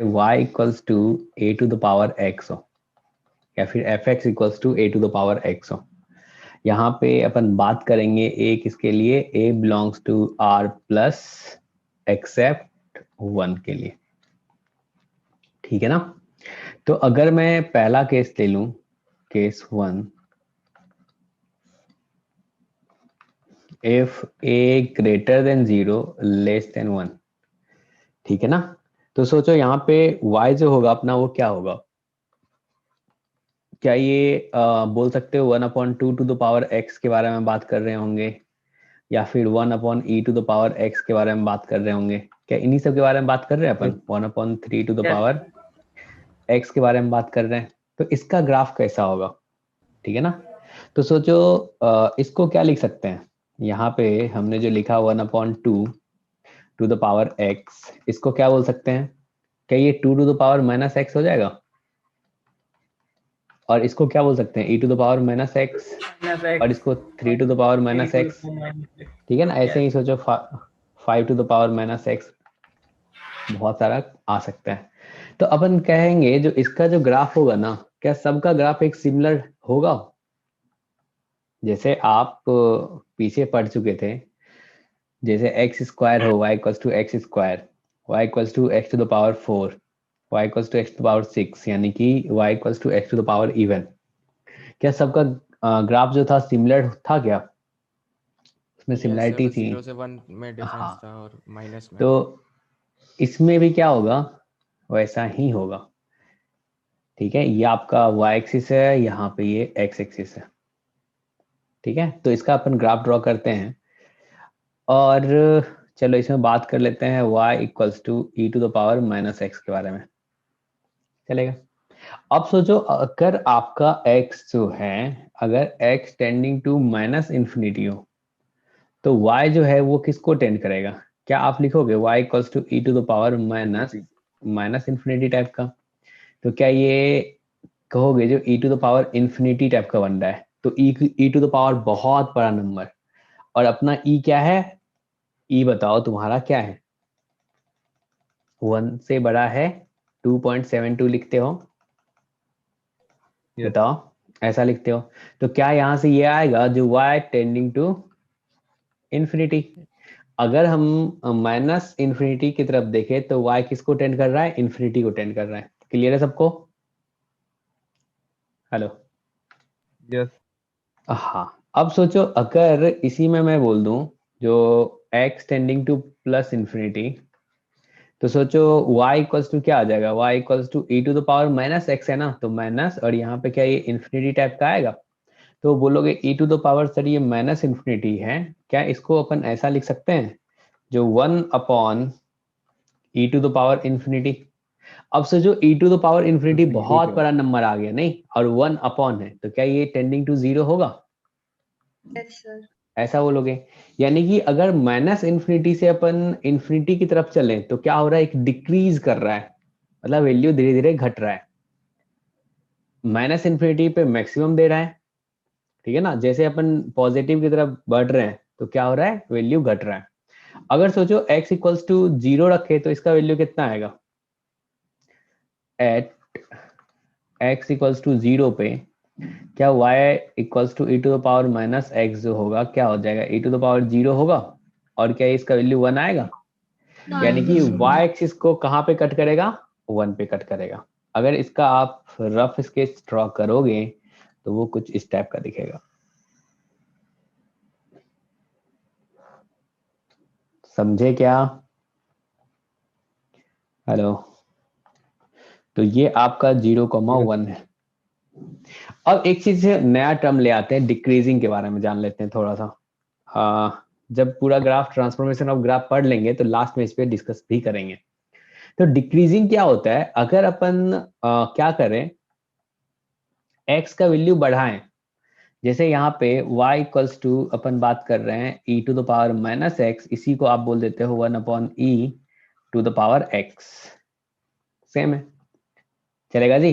y equals to a to the power x हो या फिर fx equals to a to the power x हो, यहाँ पे अपन बात करेंगे a किसके लिए, a belongs to r plus except 1 के लिए, ठीक है ना। तो अगर मैं पहला केस ले लूं, case 1, if a greater than 0 less than 1, ठीक है ना। तो सोचो यहाँ पे y जो होगा अपना वो क्या होगा, क्या ये बोल सकते हो 1/2 टू द पावर x के बारे में बात कर रहे होंगे, या फिर 1/e to the power x के बारे में बात कर रहे होंगे, क्या इन्हीं सब के बारे में बात कर रहे हैं अपन, 1/3 टू द पावर x के बारे में बात कर रहे हैं। तो इसका ग्राफ कैसा होगा, ठीक है ना। तो सोचो इसको क्या लिख सकते हैं, यहाँ पे हमने जो लिखा 1/2 टू द पावर x, इसको क्या बोल सकते हैं, क्या ये 2 to the power minus x हो जाएगा, और इसको क्या बोल सकते हैं e to the power minus x, और इसको 3 to the power minus x, ठीक है ना। ऐसे ही सोचो 5 to the power minus x, बहुत सारा आ सकता है। तो अपन कहेंगे जो इसका जो ग्राफ होगा ना, क्या सबका ग्राफ एक सिमिलर होगा, जैसे आप पीछे पढ़ चुके थे, जैसे एक्स स्क्वायर हो y equals to x square, y equals to x to the power 4, y equals to x to the power 6, यानी कि y equals to x to the power even, क्या सबका ग्राफ जो था सिमिलर था क्या, उसमें सिमिलरिटी थी। 0 से 1 में डिफरेंस हाँ, था और माइनस में। तो इसमें भी क्या होगा, वैसा ही होगा, ठीक है। ये आपका y एक्सिस है, यहाँ पे ये x एक्सिस है, ठीक है। तो इसका अपन ग्राफ ड्रॉ करते हैं, और चलो इसमें बात कर लेते हैं y equals to e to the power minus x के बारे में, चलेगा। अब सोचो अगर आपका x जो है, अगर x tending to minus infinity हो, तो y जो है वो किसको टेंड करेगा, क्या आप लिखोगे y equals to e to the power minus infinity type का, तो क्या ये कहोगे जो e to the power infinity type का बन रहा है, तो e टू द पावर बहुत बड़ा नंबर, और अपना e क्या है, e बताओ तुम्हारा क्या है, 1 से बड़ा है, 2.72 लिखते हो, बताओ, ऐसा लिखते हो। तो क्या यहाँ से ये आएगा जो y टेंडिंग टू इन्फिनिटी, अगर हम माइनस इन्फिनिटी की तरफ देखें तो y किसको टेंड कर रहा है, इन्फिनिटी को टेंड कर रहा है। क्लियर है सबको, हेलो, यस। हाँ। अब सोचो अगर इसी में मैं बोल दूं जो x tending to plus infinity, तो सोचो y इक्वल्स टू क्या आ जाएगा, y equals to e to the power minus x है ना, तो माइनस, और यहाँ पे क्या ये इन्फिनिटी टाइप का आएगा, तो बोलोगे ई टू द पावर सर ये माइनस इन्फिनिटी है, क्या इसको अपन ऐसा लिख सकते हैं जो 1 ई टू द पावर इन्फिनिटी। अब से जो ई टू द पावर इन्फिनिटी बहुत बड़ा नंबर आ गया नहीं, और 1 अपॉन है, तो क्या ये टेंडिंग टू 0 होगा, यस सर। ऐसा बोलोगे। यानी कि अगर माइनस इन्फिनिटी से अपन इन्फिनिटी की तरफ चलें तो क्या हो रहा है, एक डिक्रीज कर रहा है, मतलब वैल्यू धीरे धीरे घट रहा है, माइनस इन्फिनिटी पे मैक्सिमम दे रहा है, ठीक है ना। जैसे अपन पॉजिटिव की तरफ बढ़ रहे हैं तो क्या हो रहा है, वैल्यू घट रहा है। अगर सोचो x इक्वल्स टू 0 रखे तो इसका वैल्यू कितना आएगा, एट x इक्वल्स टू 0 पे क्या y equals to e to the power minus x जो होगा क्या हो जाएगा, ई टू द पावर 0 होगा, और क्या इसका वैल्यू 1 आएगा, यानी कि y एक्सिस को कहाँ पे कट करेगा, 1 पे कट करेगा। अगर इसका आप रफ स्केच ड्रॉ करोगे तो वो कुछ इस टाइप का दिखेगा, समझे क्या, हेलो। तो ये आपका 0,1 है। अब एक चीज से नया टर्म ले आते हैं, डिक्रीजिंग के बारे में जान लेते हैं थोड़ा सा। जब पूरा ग्राफ ट्रांसफॉर्मेशन ऑफ ग्राफ पढ़ लेंगे तो लास्ट में इस पे डिस्कस भी करेंगे। तो डिक्रीजिंग क्या होता है, अगर अपन क्या करें, x का वैल्यू बढ़ाएं, जैसे यहाँ पे y इक्वल्स टू अपन बात कर रहे हैं e to the power minus x, इसी को आप बोल देते हो 1/e to the power x, same है, चलेगा जी,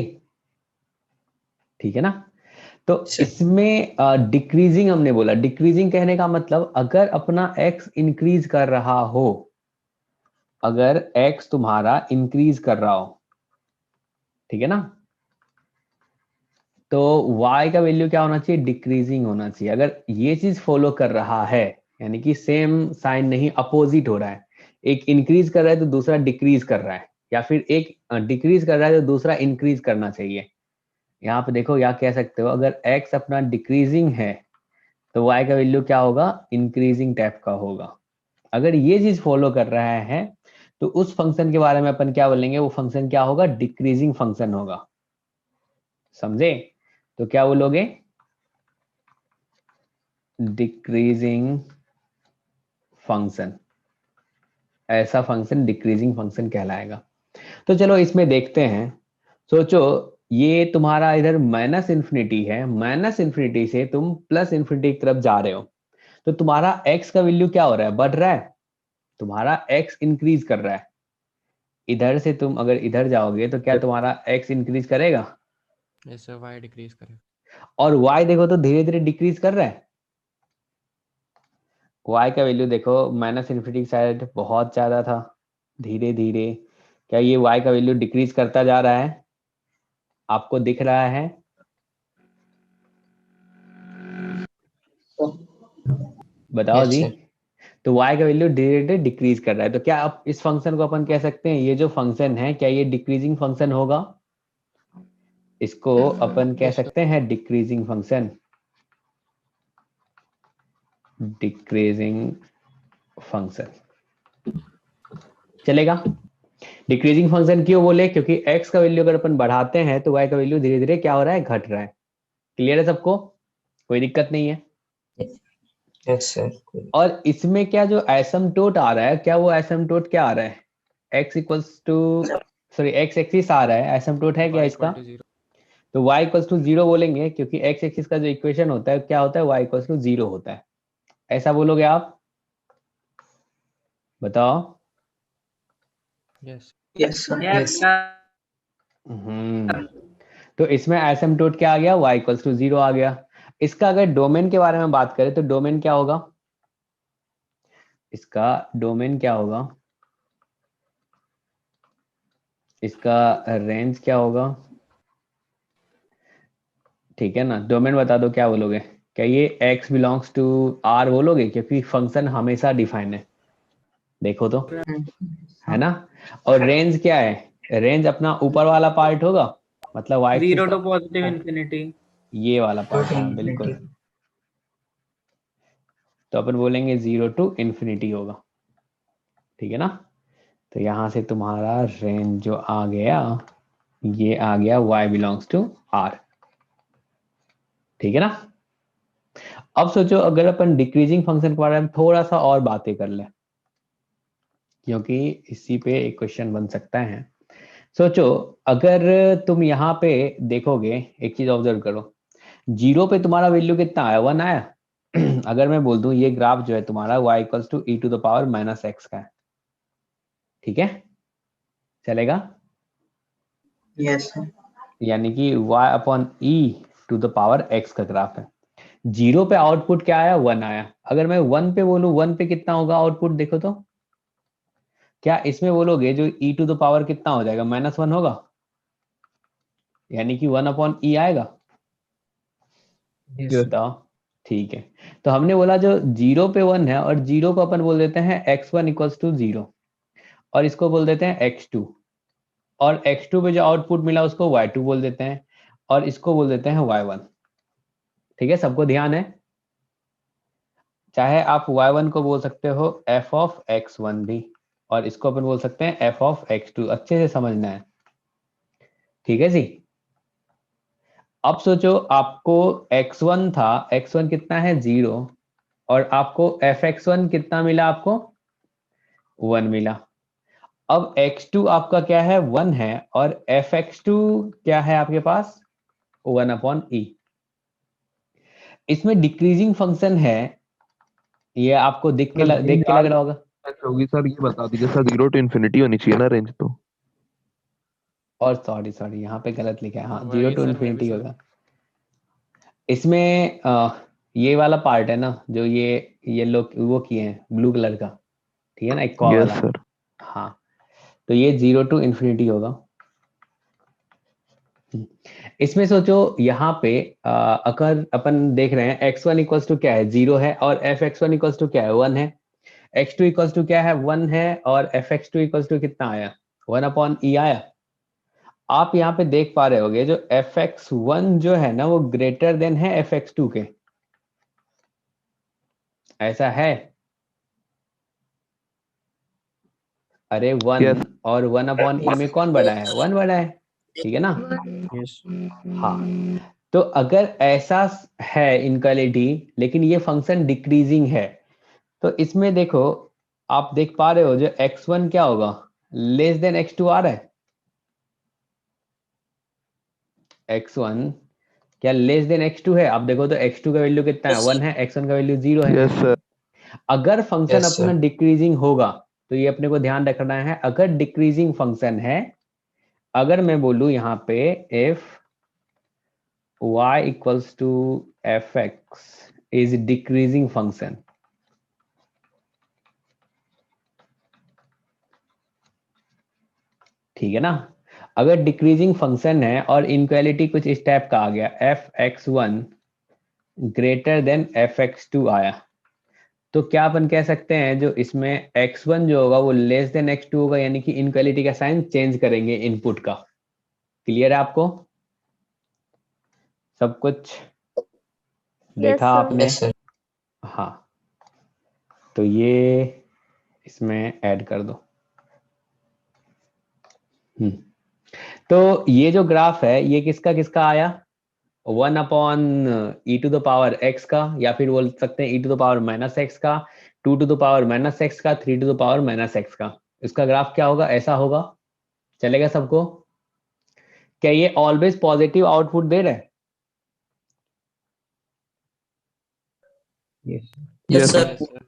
ठीक है ना। तो इसमें डिक्रीजिंग हमने बोला, डिक्रीजिंग कहने का मतलब अगर अपना x इंक्रीज कर रहा हो, अगर x तुम्हारा इंक्रीज कर रहा हो, ठीक है ना। तो y का वैल्यू क्या होना चाहिए, डिक्रीजिंग होना चाहिए। अगर ये चीज फॉलो कर रहा है, यानी कि सेम साइन नहीं, अपोजिट हो रहा है, एक इंक्रीज कर रहा है तो दूसरा डिक्रीज कर रहा है, या फिर एक डिक्रीज कर रहा है तो दूसरा इंक्रीज करना चाहिए। यहाँ पे देखो, या कह सकते हो अगर x अपना डिक्रीजिंग है तो y का वैल्यू क्या होगा, इंक्रीजिंग टाइप का होगा। अगर ये चीज फॉलो कर रहा है तो उस फंक्शन के बारे में अपन क्या बोलेंगे, वो फंक्शन क्या होगा, डिक्रीजिंग फंक्शन होगा। समझे? तो क्या बोलोगे, डिक्रीजिंग फंक्शन, ऐसा फंक्शन डिक्रीजिंग फंक्शन कहलाएगा। तो चलो इसमें देखते हैं। सोचो ये तुम्हारा इधर माइनस इन्फिनिटी है, माइनस इन्फिनिटी से तुम प्लस इन्फिनिटी की तरफ जा रहे हो, तो तुम्हारा x का वैल्यू क्या हो रहा है, बढ़ रहा है, तुम्हारा x इंक्रीज कर रहा है। इधर से तुम अगर इधर जाओगे तो क्या तुम्हारा x इंक्रीज करेगा, yes sir, y डिक्रीज करे। और y देखो तो धीरे धीरे डिक्रीज कर रहा है। y का वैल्यू देखो माइनस इन्फिनिटी की साइड बहुत ज्यादा था, धीरे धीरे क्या ये y का वैल्यू डिक्रीज करता जा रहा है, आपको दिख रहा है? बताओ Yes, जी। sir. तो y का वैल्यू धीरे धीरे डिक्रीज कर रहा है, तो क्या आप इस फंक्शन को अपन कह सकते हैं, ये जो फंक्शन है क्या ये डिक्रीजिंग फंक्शन होगा? इसको अपन कह Yes, sir. सकते हैं डिक्रीजिंग फंक्शन, डिक्रीजिंग फंक्शन चलेगा। डिक्रीजिंग फंक्शन क्यों बोले, क्योंकि x का वैल्यू अगर अपन बढ़ाते हैं तो y का वैल्यू धीरे धीरे क्या हो रहा है, घट रहा है। क्लियर है सबको, कोई दिक्कत नहीं है? Yes, sir. और इसमें क्या जो एसिम्प्टोट आ रहा है, क्या वो एसिम्प्टोट क्या आ रहा है, x equals to, sorry x axis आ रहा है, एसिम्प्टोट है क्या y इसका? equal to 0। तो y इक्वल्स टू 0 बोलेंगे, क्योंकि x एक्सिस का जो इक्वेशन होता है क्या होता है, y इक्वल्स टू 0 होता है। ऐसा बोलोगे आप? बताओ। yes Yes, sir. Yes. तो इसमें एसिम्प्टोट क्या आ गया, y इक्वल्स टू 0 आ गया। इसका अगर डोमेन के बारे में बात करें तो डोमेन क्या होगा, इसका डोमेन क्या होगा, इसका रेंज क्या होगा, ठीक है ना। डोमेन बता दो, क्या बोलोगे, क्या ये x बिलोंग्स टू r बोलोगे, क्योंकि फंक्शन हमेशा डिफाइन है, देखो तो, है ना। और रेंज क्या है, रेंज अपना ऊपर वाला पार्ट होगा, मतलब y axis 0 to positive infinity. ये वाला पार्ट, हाँ बिल्कुल। तो अपन बोलेंगे 0 टू इंफिनिटी होगा, ठीक है ना। तो यहां से तुम्हारा रेंज जो आ गया, ये आ गया y बिलोंग्स टू r, ठीक है ना। अब सोचो अगर अपन डिक्रीजिंग फंक्शन के बारे में थोड़ा सा और बातें कर लें, क्योंकि इसी पे एक क्वेश्चन बन सकता है। सोचो अगर तुम यहाँ पे देखोगे, एक चीज ऑब्जर्व करो, 0 पे तुम्हारा वैल्यू कितना आया, 1 आया। अगर मैं बोल दूं ये ग्राफ जो है तुम्हारा y equals to e to the power minus x का है, ठीक है, चलेगा। Yes, sir. यानी कि y upon e to the power x का ग्राफ है। 0 पे आउटपुट क्या आया, 1 आया। अगर मैं 1 पे बोलूं, 1 पे कितना होगा आउटपुट, देखो तो, क्या इसमें बोलोगे जो e टू द पावर कितना हो जाएगा, -1 होगा, यानी कि 1 अपॉन ई आएगा। Yes, sir. बताओ, ठीक है। तो हमने बोला जो 0 पे 1 है, और 0 को अपन बोल देते हैं x1 इक्वल्स टू 0, और इसको बोल देते हैं x2, और x2 पे जो आउटपुट मिला उसको y2 बोल देते हैं, और इसको बोल देते हैं y1। ठीक है, सबको ध्यान है। चाहे आप y1 को बोल सकते हो f ऑफ x1 भी, और इसको अपन बोल सकते हैं f ऑफ x2, अच्छे से समझना है, ठीक है जी। अब सोचो आपको x1 था, x1 कितना है 0, और आपको fx1 कितना मिला, आपको 1 मिला। अब x2 आपका क्या है, 1 है, और fx2 क्या है आपके पास, 1 अपॉन ई। इसमें डिक्रीजिंग फंक्शन है, ये आपको देख के लग रहा होगा। होगी सर, ये बता दीजिए सर, 0 टू इन्फिनिटी होनी चाहिए ना रेंज तो। और सॉरी सॉरी यहाँ पे गलत लिखा है, हाँ वही 0 टू सर, मैं भी इन्फिनिटी सर। होगा। इसमें ये वाला पार्ट है ना, जो ये लोग वो किए हैं ब्लू कलर का, ठीक है ना, एक कॉ यस वाला, सर। हाँ। तो ये 0 टू इन्फिनिटी होगा, इसमें सोचो यहाँ पे अगर अपन देख रहे हैं x1 इक्वल्स टू क्या है 0 है और fx1 इक्वल्स टू क्या है 1 है, x2 इक्वल्स टू क्या है 1 है और fx2 इक्वल्स टू कितना आया 1/e आया। आप यहाँ पे देख पा रहे होगे जो fx1 जो है ना वो ग्रेटर देन है fx2 के, ऐसा है? अरे 1 Yes. और 1/e में कौन बड़ा है 1 बड़ा है, ठीक है ना? यस हाँ, तो अगर ऐसा है इनक्वालिटी लेकिन ये फंक्शन डिक्रीजिंग है तो इसमें देखो आप देख पा रहे हो जो x1 क्या होगा लेस देन x2 आ रहा है, x1 क्या लेस देन x2 है? आप देखो तो x2 का वैल्यू कितना है 1 है, x1 का वैल्यू 0 है। Yes, sir. अगर फंक्शन Yes, अपना sir. डिक्रीजिंग होगा तो ये अपने को ध्यान रखना है, अगर डिक्रीजिंग फंक्शन है, अगर मैं बोलूं यहाँ पे if y equals to fx is decreasing function, ठीक है ना? अगर डिक्रीजिंग फंक्शन है और इनक्वालिटी कुछ इस टाइप का आ गया fx1 ग्रेटर देन fx2 आया, तो क्या अपन कह सकते हैं जो इसमें x1 जो होगा वो लेस देन x2 होगा, यानी कि इनक्वालिटी का साइन चेंज करेंगे इनपुट का। क्लियर है आपको सब कुछ? देखा sir. आपने? Yes, sir. हाँ, तो ये इसमें ऐड कर दो। तो ये जो ग्राफ है ये किसका किसका आया 1/e to the power x का, या फिर बोल सकते हैं e to the power minus x का, 2 to the power minus x का, 3 to the power minus x का। इसका ग्राफ क्या होगा ऐसा होगा, चलेगा सबको? क्या ये ऑलवेज पॉजिटिव आउटपुट दे रहा है? Yes, Yes. sir. Yes sir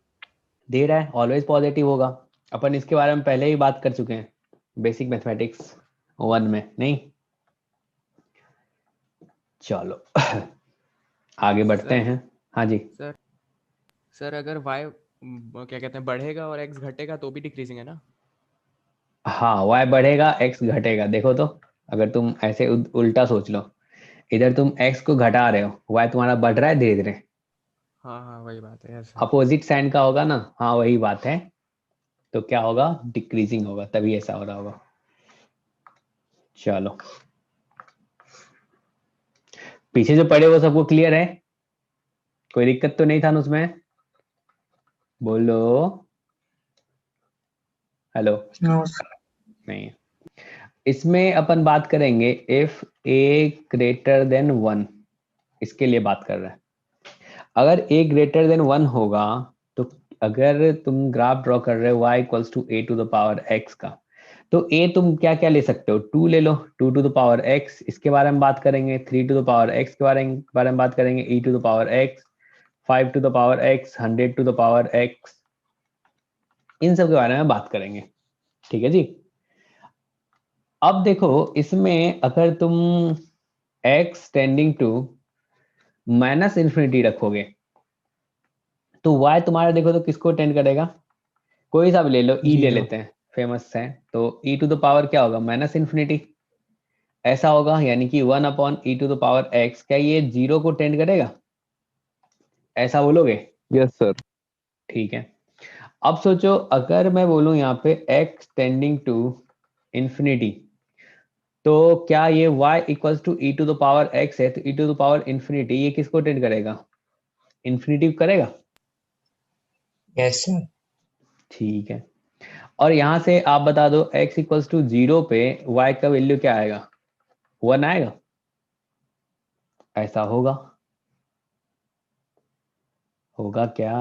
दे रहा है, ऑलवेज पॉजिटिव होगा। अपन इसके बारे में पहले ही बात कर चुके हैं बेसिक मैथमेटिक्स 1 में, नहीं? चलो आगे बढ़ते सर। हैं। हाँ जी, सर सर अगर y क्या कहते हैं बढ़ेगा और x घटेगा तो भी डिक्रीजिंग है ना? हाँ y बढ़ेगा x घटेगा। देखो तो अगर तुम ऐसे उल्टा सोच लो, इधर तुम x को घटा रहे हो, y तुम्हारा बढ़ रहा है धीरे धीरे, हाँ हाँ वही बात है यस सर। अपोजिट साइन का होगा ना? हाँ वही बात है, तो क्या होगा डिक्रीजिंग होगा, तभी ऐसा हो रहा होगा। चलो पीछे जो पढ़े वो सबको क्लियर है? कोई दिक्कत तो नहीं था ना उसमें? बोलो हेलो। No, sir. नहीं, इसमें अपन बात करेंगे इफ a ग्रेटर देन 1, इसके लिए बात कर रहे हैं। अगर a ग्रेटर देन 1 होगा तो अगर तुम ग्राफ ड्रॉ कर रहे हो y equals to a to the power x का, तो a तुम क्या क्या ले सकते हो 2 ले लो, 2 टू द पावर x, इसके बारे में बात करेंगे, 3 टू द पावर x के बारे में बात करेंगे, e to the power x, 5 to the power x, 100 to the power x, इन सब के बारे में बात करेंगे। ठीक है जी। अब देखो इसमें अगर तुम x tending to minus infinity रखोगे तो y तुम्हारा देखो तो किसको टेंड करेगा? कोई सा भी ले लो, e ले Zero. लेते हैं, फेमस है, तो e टू द पावर क्या होगा माइनस इन्फिनिटी, ऐसा होगा, यानी कि 1/e to the power x, क्या ये 0 को टेंड करेगा? ऐसा बोलोगे? Yes, sir. ठीक है। अब सोचो अगर मैं बोलूं यहाँ पे x टेंडिंग टू इंफिनिटी, तो क्या ये y equals to e to the power x है, तो e to the power infinity ये किसको टेंड करेगा? इंफिनिटी करेगा। Yes, sir. ठीक है, और यहां से आप बता दो x इक्वल्स टू 0 पे y का वैल्यू क्या आएगा 1 आएगा, ऐसा होगा? होगा क्या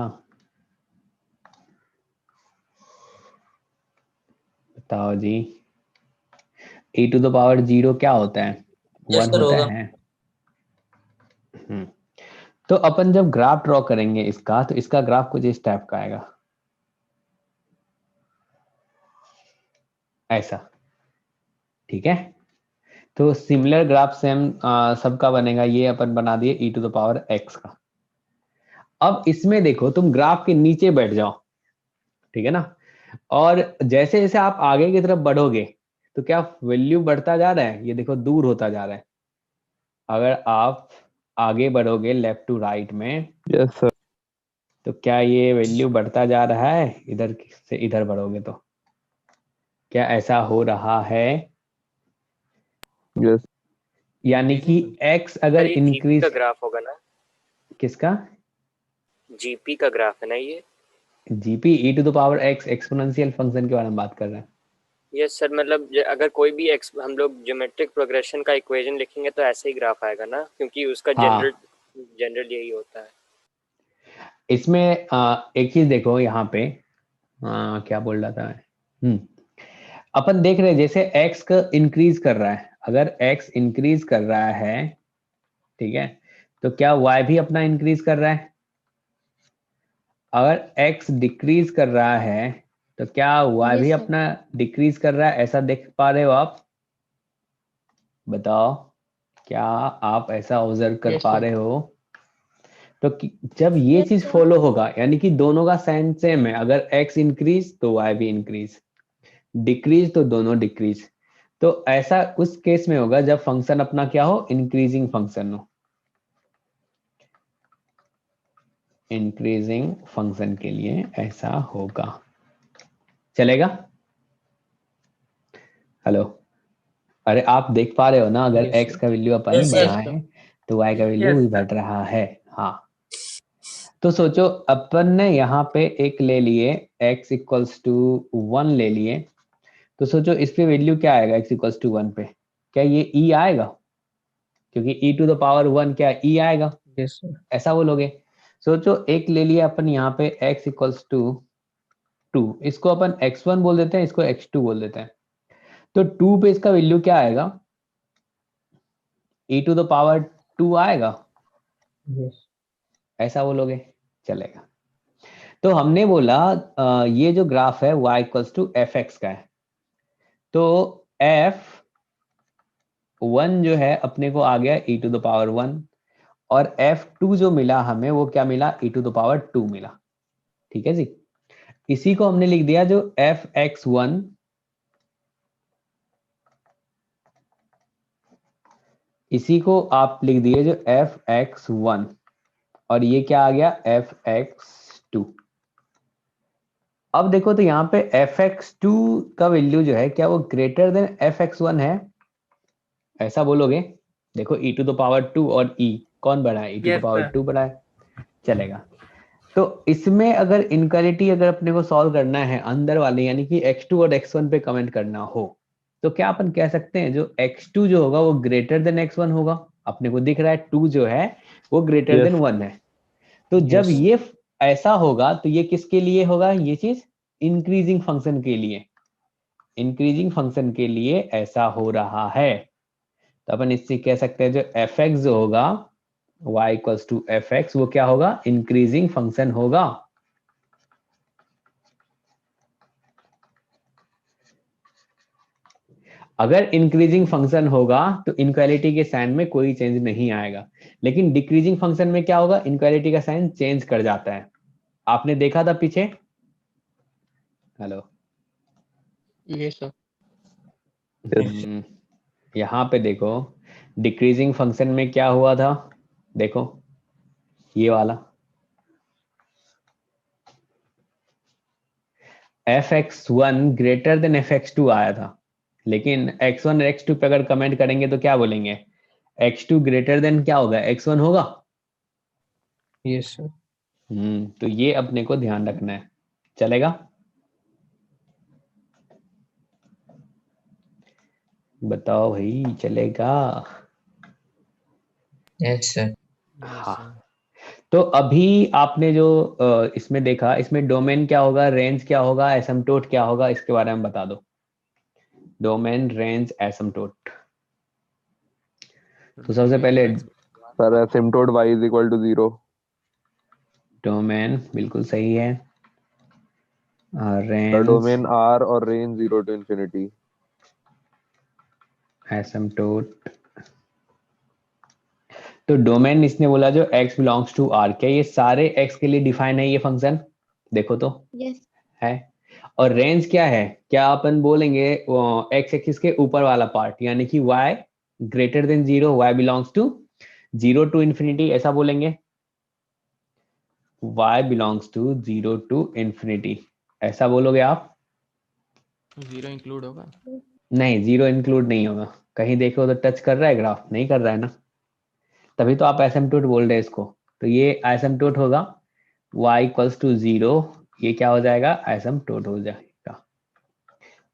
बताओ जी? e टू द पावर 0 क्या होता है? Yes, 1 sir, होता होगा. है। तो अपन जब ग्राफ ड्रॉ करेंगे इसका, तो इसका ग्राफ कुछ इस टाइप का आएगा, ऐसा। ठीक है, तो सिमिलर ग्राफ सेम सबका बनेगा, ये अपन बना दिए e to the power x का। अब इसमें देखो तुम ग्राफ के नीचे बैठ जाओ, ठीक है ना, और जैसे जैसे आप आगे की तरफ बढ़ोगे तो क्या वैल्यू बढ़ता जा रहा है? ये देखो दूर होता जा रहा है, अगर आप आगे बढ़ोगे लेफ्ट टू राइट में यस सर। तो क्या ये वैल्यू बढ़ता जा रहा है? इधर से इधर बढ़ोगे तो क्या ऐसा हो रहा है? यस यानी कि x अगर सर ये जीपी का इंक्रीज, ग्राफ होगा ना? किसका? जीपी का ग्राफ है ना ये? GP e to the power x exponential function के बारे में बात कर रहे हैं। यस सर, मतलब अगर कोई भी हम लोग ज्योमेट्रिक प्रोग्रेशन का इक्वेशन लिखेंगे तो ऐसे ही ग्राफ आएगा ना, क्योंकि उसका हाँ, जनरल यही होता है। इसमें एक चीज देखो यहाँ पे, क्या बोल रहा था मैं? अपन देख रहे हैं जैसे x का इंक्रीज कर रहा है, अगर x इंक्रीज कर रहा है, ठीक है, तो क्या y भी अपना इंक्रीज कर रहा है? अगर x डिक्रीज कर रहा है तो क्या y Yes, भी sir. अपना डिक्रीज कर रहा है? ऐसा देख पा रहे हो आप? बताओ, क्या आप ऐसा ऑब्जर्व कर Yes, पा sir. रहे हो? तो जब ये Yes, चीज sir. फॉलो होगा यानी कि दोनों का साइन सेम है, अगर x इंक्रीज तो y भी इंक्रीज, डिक्रीज तो दोनों डिक्रीज। तो ऐसा उस केस में होगा जब फंक्शन अपना क्या हो, इंक्रीजिंग फंक्शन हो। इंक्रीजिंग फंक्शन के लिए ऐसा होगा, चलेगा? हेलो, अरे आप देख पा रहे हो ना, अगर Yes, x sir. का वैल्यू अपन Yes, sir. बढ़ाएं तो y का वैल्यू Yes, भी sir. बढ़ रहा है। हाँ, तो सोचो अपन ने यहाँ पे एक ले लिए x इक्वल्स टू 1 ले लिए, तो सोचो इस पे वैल्यू क्या आएगा x इक्वल्स टू 1 पे? क्या ये e आएगा? क्योंकि e टू द पावर 1 क्या e आएगा? Yes, sir. ऐसा बोलोगे? सोचो एक ले लिया अपन यहाँ पे x इक्वल्स टू 2, इसको अपन x1 बोल देते हैं, इसको x2 बोल देते हैं। तो 2 पे इसका वैल्यू क्या आएगा? e टू द पावर 2 आएगा, Yes. ऐसा बोलोगे? चलेगा। तो हमने बोला ये जो ग्राफ है y equals to f x का है, तो f1 जो है अपने को आ गया e टू द पावर 1, और f2 जो मिला हमें वो क्या मिला? e टू द पावर 2 मिला। ठीक है जी, इसी को हमने लिख दिया जो fx1, इसी को आप लिख दिए जो fx1, और ये क्या आ गया? fx2। अब देखो तो यहाँ पे fx2 का वैल्यू जो है क्या वो ग्रेटर देन fx1 है? ऐसा बोलोगे? देखो e टू द पावर 2 और e कौन बढ़ा है? e to the Yes, power sir. 2 बढ़ा है, चलेगा। तो इसमें अगर इनक्वालिटी अगर अपने को सॉल्व करना है अंदर वाले यानी कि x2 और x1 पे कमेंट करना हो, तो क्या अपन कह सकते हैं जो x2 जो होगा वो ग्रेटर देन x1 होगा? अपने को दिख रहा है 2 जो है वो ग्रेटर देन यस 1 है, तो जब Yes. ये ऐसा होगा तो ये किसके लिए होगा ये चीज? इंक्रीजिंग फंक्शन के लिए। इंक्रीजिंग फंक्शन के लिए ऐसा हो रहा है, तो अपन इससे कह सकते हैं जो एफ एक्स जो होगा y equals to f x, वो क्या होगा? इंक्रीजिंग फंक्शन होगा। अगर इंक्रीजिंग फंक्शन होगा तो इनक्वालिटी के साइन में कोई चेंज नहीं आएगा, लेकिन डिक्रीजिंग फंक्शन में क्या होगा? इनक्वालिटी का साइन चेंज कर जाता है। आपने देखा था पीछे? Hello, Yes, sir. यहाँ पे देखो डिक्रीजिंग फंक्शन में क्या हुआ था, देखो ये वाला fx1 ग्रेटर देन fx2 आया था, लेकिन x1 और x2 पे अगर कमेंट करेंगे तो क्या बोलेंगे? x2 ग्रेटर देन क्या होगा? x1 होगा। Yes, sir. तो ये अपने को ध्यान रखना है, चलेगा? बताओ भाई, चलेगा? Yes, sir. हाँ, तो अभी आपने जो इसमें देखा, इसमें डोमेन क्या होगा, रेंज क्या होगा, एसिम्पटोट क्या होगा, इसके बारे में बता दो। Domain, range, asymptote. तो सबसे पहले sir asymptote y is equal to 0. Domain बिल्कुल सही है, The रेंज, domain R और range 0 to infinity. एसिम्पटोट। तो डोमेन इसने बोला जो x बिलोंग्स टू r, क्या ये सारे x के लिए डिफाइन है ये फंक्शन? देखो तो Yes. है। और रेंज क्या है? क्या अपन बोलेंगे x एक्सिस के ऊपर वाला पार्ट यानी कि y greater than 0 y belongs to 0 to infinity, ऐसा बोलेंगे। y belongs to 0 to infinity, ऐसा बोलोगे आप। जीरो इंक्लूड होगा। नहीं, 0 इंक्लूड नहीं होगा। कहीं देखो तो टच कर रहा है ग्राफ, नहीं कर रहा है ना, तभी तो आप एसिम्पटोट बोल रहे हैं इसको। तो ये एसिम्पटोट होगा, y इक्वल्स टू 0, ये क्या हो जाएगा, एसिम्पटोट हो जाएगा।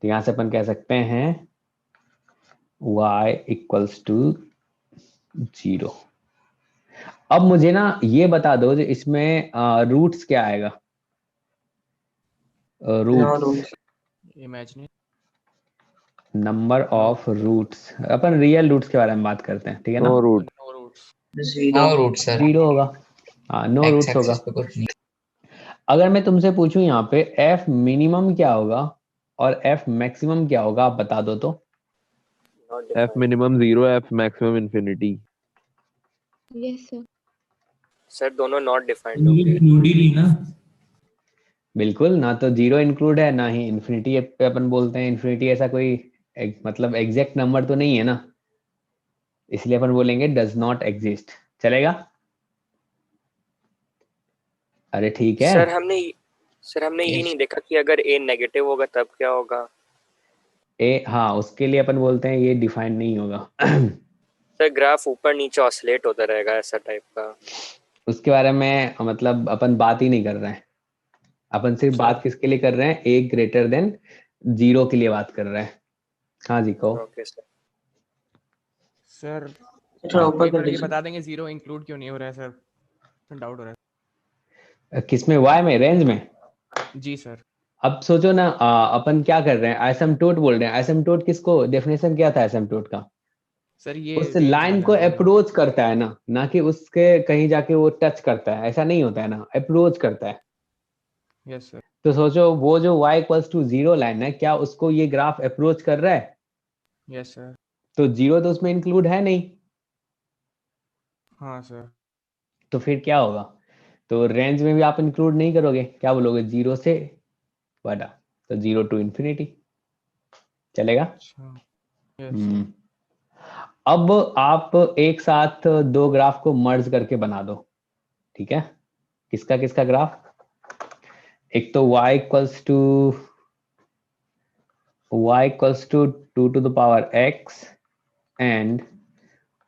तो यहां से अपन कह सकते हैं y इक्वल्स टू 0। अब मुझे ना ये बता दो, जो इसमें रूट्स क्या आएगा, No roots, rules. Imaginary. Number of roots. अपन रियल रूट्स के बारे में बात करते हैं, ठीक है ना। No root. No roots. No root sir. 0 होगा, हाँ, नो X रूट्स होगा। axis पे कुछ नहीं। अगर मैं तुमसे पूछूं यहाँ पे f मिनिमम क्या होगा और f मैक्सिमम क्या होगा, आप बता दो तो। Not F defined. minimum 0, F maximum infinity. Yes, sir. Sir दोनों नॉट डिफाइंड होंगे। इंक्लूड ही नहीं ना। बिल्कुल, ना तो 0 इंक्लूड है, ना ही इन्फिनिटी पे अपन बोलते हैं। इन्फिनिटी ऐसा कोई मतलब एग्जैक्ट नंबर तो नहीं है ना, इसलिए अपन बोलेंगे डज नॉट एग्जिस्ट। चलेगा। अरे ठीक है। सर हमने ये Yes. नहीं देखा कि अगर a नेगेटिव होगा तब क्या होगा। हाँ, उसके लिए अपन बोलते हैं ये डिफाइंड नहीं होगा। सर ग्राफ ऊपर नीचे ऑसिलेट होता रहेगा ऐसा टाइप का। उसके बारे में मतलब अपन बात ही नहीं कर रहे हैं। अपन सिर्फ बात किसके लिए कर रहे हैं, a ग्रेटर देन 0 के लिए बात कर रहे हैं। हाँ जी, कहो। Okay sir. सर थोड़ा ऊपर एक कर बार ये दीजिए। बता देंगे जीरो इंक्लूड क्यों नहीं हो रहा है सर, डाउट हो रहा किसमें, y में, रेंज में। है। जी सर। अब सोचो ना, अपन क्या कर रहे हैं, एसिम्पटोट बोल रहे हैं। एसिम्पटोट किसको, डेफिनेशन क्या था एसिम्पटोट का, सर ये उस range लाइन वाला को है। अप्रोच करता है ना कि उसके कहीं जाके वो टच करता है, ऐसा नहीं होता है ना, अप्रोच करता है। Yes sir. तो सोचो वो जो y इक्वल्स टू 0 लाइन है, क्या उसको ये ग्राफ अप्रोच कर रहा है। Yes sir. तो 0 तो उसमें इंक्लूड है नहीं, हाँ सर। तो फिर क्या होगा। तो रेंज में भी आप इंक्लूड नहीं करोगे, क्या बोलोगे, 0 से बड़ा, तो 0 टू इन्फिनिटी। चलेगा। अच्छा। Yes hmm. सर। अब आप एक साथ दो ग्राफ को मर्ज करके बना दो, ठीक है। किसका किसका ग्राफ, एक तो y equals to 2 to the power x and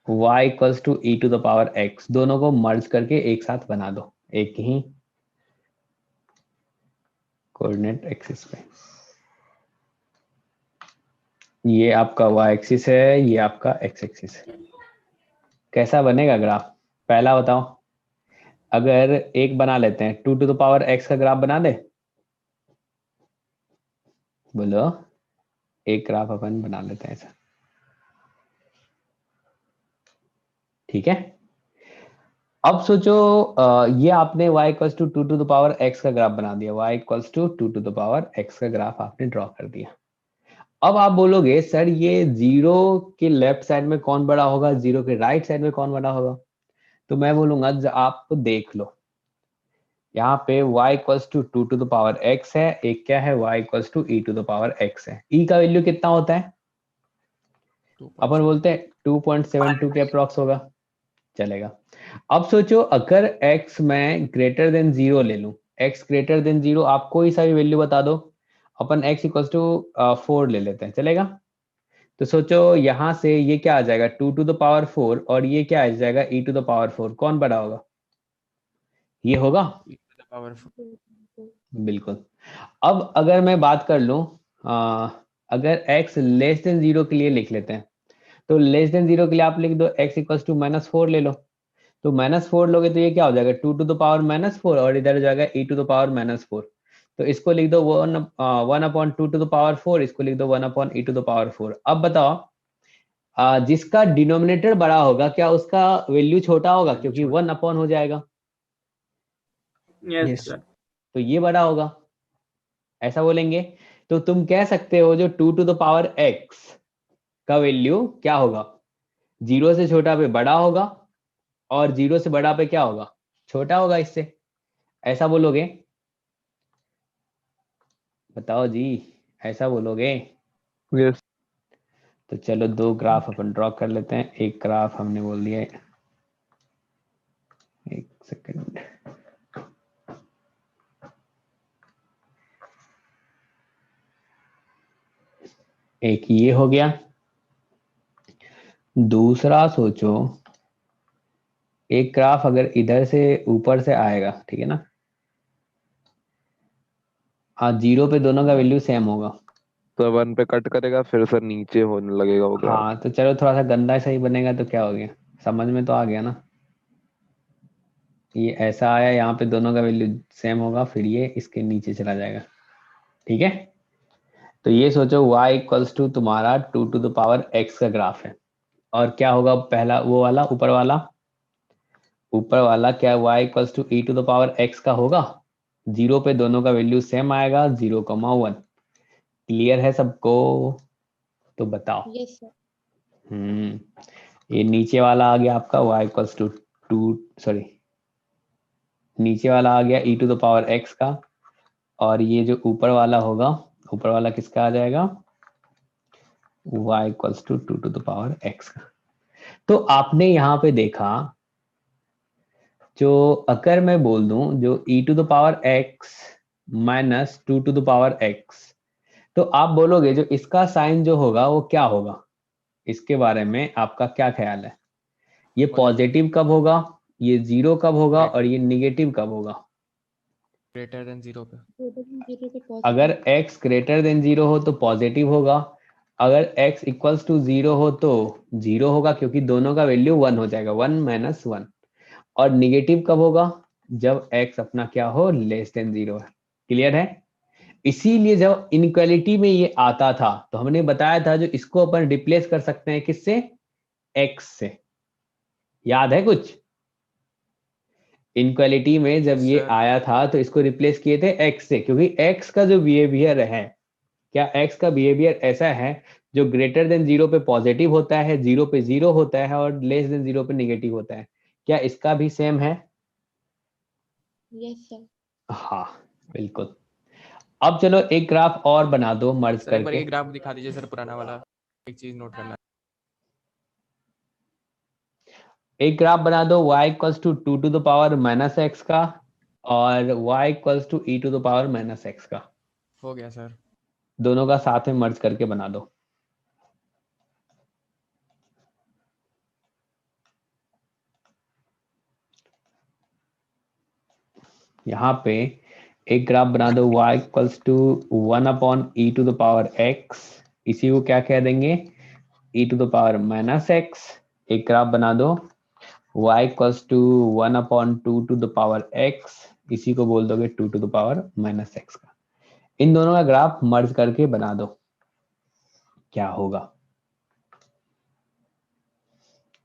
y equals to e to the power x, दोनों को मर्ज करके एक साथ बना दो एक ही कोऑर्डिनेट एक्सिस पे। ये आपका y एक्सिस है, ये आपका x एक्सिस है। कैसा बनेगा ग्राफ, पहला बताओ। अगर एक बना लेते हैं, 2 to the power x का ग्राफ बना दे, बोलो। एक ग्राफ अपन बना लेते हैं ऐसा, ठीक है। अब सोचो, ये आपने y equals to 2 to the power x का ग्राफ बना दिया, y equals to 2 to the power x का ग्राफ आपने ड्रॉ कर दिया। अब आप बोलोगे सर ये 0 के लेफ्ट साइड में कौन बड़ा होगा, 0 के राइट साइड में कौन बड़ा होगा। तो मैं बोलूंगा आप देख लो, यहाँ पे y equals to 2 to the power x है, एक क्या है, y equals to e to the power x है। e का वैल्यू कितना होता है, अपन बोलते हैं 2.72 के अप्रॉक्स होगा। चलेगा। अब सोचो अगर x मैं ग्रेटर देन 0 ले लूं, x ग्रेटर देन 0, आप कोई सा भी वैल्यू बता दो, अपन x इक्वल्स टू 4 ले लेते हैं, चलेगा। तो सोचो यहाँ से ये क्या आ जाएगा, 2 to the power 4, और ये क्या आ जाएगा, e to the power 4, कौन बड़ा होगा, ये होगा। पावरफुल। बिल्कुल। अब अगर मैं बात कर लूं, अगर x लेस देन 0 के लिए लिख लेते हैं, तो लेस देन 0 के लिए आप लिख दो x इक्वल्स टू -4 ले लो। तो -4 लोगे तो ये क्या हो जाएगा, 2 to the power -4, और इधर हो जाएगा e to the power -4। तो इसको लिख दो 1/2 to the power 4, इसको लिख दो 1/e to the power 4। अब बताओ, जिसका डिनोमिनेटर बड़ा होगा क्या उसका वैल्यू छोटा होगा, क्योंकि 1 अपॉन हो जाएगा, Yes sir. तो ये बड़ा होगा, ऐसा बोलेंगे। तो तुम कह सकते हो जो 2 to the power x का वैल्यू क्या होगा, 0 से छोटा पे बड़ा होगा, और 0 से बड़ा पे क्या होगा, छोटा होगा इससे, ऐसा बोलोगे। बताओ जी, ऐसा बोलोगे। Yes. तो चलो दो ग्राफ अपन ड्रॉ कर लेते हैं। एक ग्राफ हमने बोल दिया है, एक सेकंड, एक ये हो गया। दूसरा सोचो, एक ग्राफ अगर इधर से ऊपर से आएगा, ठीक है ना, हाँ, 0 पे दोनों का वैल्यू सेम होगा। तो 1 पे कट करेगा फिर सर नीचे होने लगेगा वो ग्राफ। हाँ तो चलो थोड़ा सा गंदा सही बनेगा तो क्या हो गया, समझ में तो आ गया ना। ये ऐसा आया, यहाँ पे दोनों का वैल्यू सेम होगा, फिर ये इसके नीचे चला जाएगा। ठीक है, तो ये सोचो y इक्वल्स टू तुम्हारा 2 टू द पावर x का ग्राफ है, और क्या होगा पहला वो वाला ऊपर वाला क्या y equals to e to the power x का होगा। 0 पे दोनों का वैल्यू सेम आएगा, 0,1। क्लियर है सबको? तो बताओ। Yes sir. ये नीचे वाला आ गया आपका y इक्वल्स टू 2, सॉरी, नीचे वाला आ गया e to the power x का, और ये जो ऊपर वाला होगा, ऊपर वाला किसका आ जाएगा, y equals to 2 to the power x का। तो आपने यहाँ पे देखा, जो अगर मैं बोल दूं जो e to the power x minus 2 to the power x, तो आप बोलोगे जो इसका साइन जो होगा वो क्या होगा, इसके बारे में आपका क्या ख्याल है? ये पॉजिटिव कब होगा, ये 0 कब होगा, और ये निगेटिव कब होगा? ग्रेटर देन 0 पे। अगर x ग्रेटर देन 0 हो तो पॉजिटिव होगा, अगर x इक्वल्स टू 0 हो तो 0 होगा, क्योंकि दोनों का वैल्यू 1 हो जाएगा, 1 माइनस 1। और निगेटिव कब होगा? जब x अपना क्या हो, लेस देन 0 है। क्लियर है? इसीलिए जब इनइक्वालिटी में ये आता था तो हमने बताया था जो इसको अपन रिप्लेस कर सकते हैं किससे, x से। याद है कुछ? इनइक्वालिटी में जब ये आया था तो इसको रिप्लेस किए थे x से, क्योंकि x का जो बिहेवियर है, क्या x का बिहेवियर ऐसा है जो ग्रेटर देन 0 पे पॉजिटिव होता है, 0 पे 0 होता है, और लेस देन 0 पे नेगेटिव होता है। क्या इसका भी सेम है? Yes sir. हाँ बिल्कुल। अब चलो एक ग्राफ और बना दो मर्ज सर एक बार करके। ये ग्राफ दिखा दीजिए सर, पुराना वाला। एक चीज नोट करना है। एक ग्राफ बना दो y equals to 2 to the power minus x का, और y equals to e to the power minus x का। हो गया सर। दोनों का साथ में मर्ज करके बना दो। यहाँ पे एक ग्राफ बना दो y equals to 1 upon e to the power x, इसी को क्या कह देंगे, e to the power minus x. एक ग्राफ बना दो y equals to 1 upon 2 to the power x, इसी को बोल दोगे 2 to the power minus x का। इन दोनों का ग्राफ मर्ज करके बना दो, क्या होगा?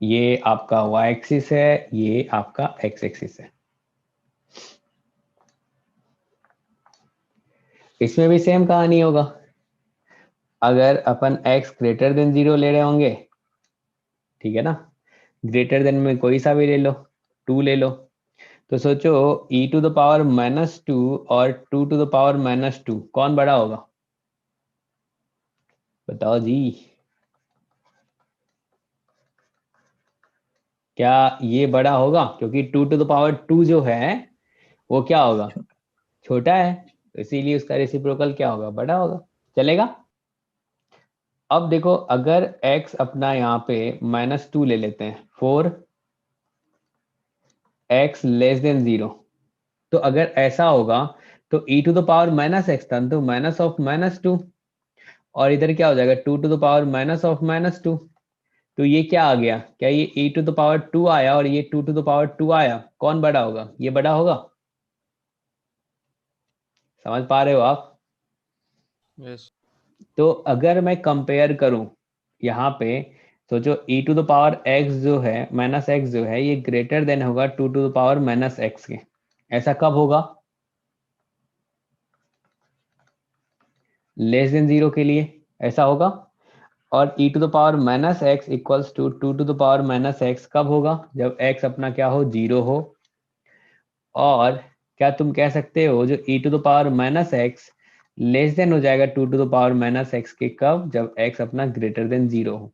ये आपका y एक्सिस है, ये आपका x एक्सिस है। इसमें भी सेम कहानी होगा। अगर अपन x ग्रेटर देन 0 ले रहे होंगे, ठीक है ना, ग्रेटर देन में कोई सा भी ले लो, 2 ले लो, तो सोचो e to the power minus 2 और 2 टू द पावर माइनस 2 कौन बड़ा होगा? बताओ जी। क्या ये बड़ा होगा? क्योंकि 2 टू द पावर 2 जो है वो क्या होगा, छोटा है, तो इसीलिए उसका रेसिप्रोकल क्या होगा, बड़ा होगा। चलेगा? अब देखो अगर x अपना यहाँ पे -2 ले लेते हैं, 4 x लेस देन 0, तो अगर ऐसा होगा तो e to the power minus x था, तो माइनस ऑफ -2, और इधर क्या हो जाएगा, 2 to the power minus of -2। तो ये क्या आ गया, क्या ये e टू द पावर 2 आया और ये 2 टू द पावर 2 आया, कौन बड़ा होगा? ये बड़ा होगा। समझ पा रहे हो आप? यस। तो अगर मैं कंपेयर करूं यहाँ पे, सोचो e to the power x जो है, माइनस एक्स जो है, ये ग्रेटर देन होगा 2 to the power minus x के। ऐसा कब होगा? लेस देन 0 के लिए ऐसा होगा। और e to the power minus x equals to 2 to the power minus x कब होगा? जब x अपना क्या हो, 0 हो। और क्या तुम कह सकते हो जो e to the power minus x less than हो जाएगा 2⁻⁻x के कब, जब x अपना ग्रेटर देन 0 हो।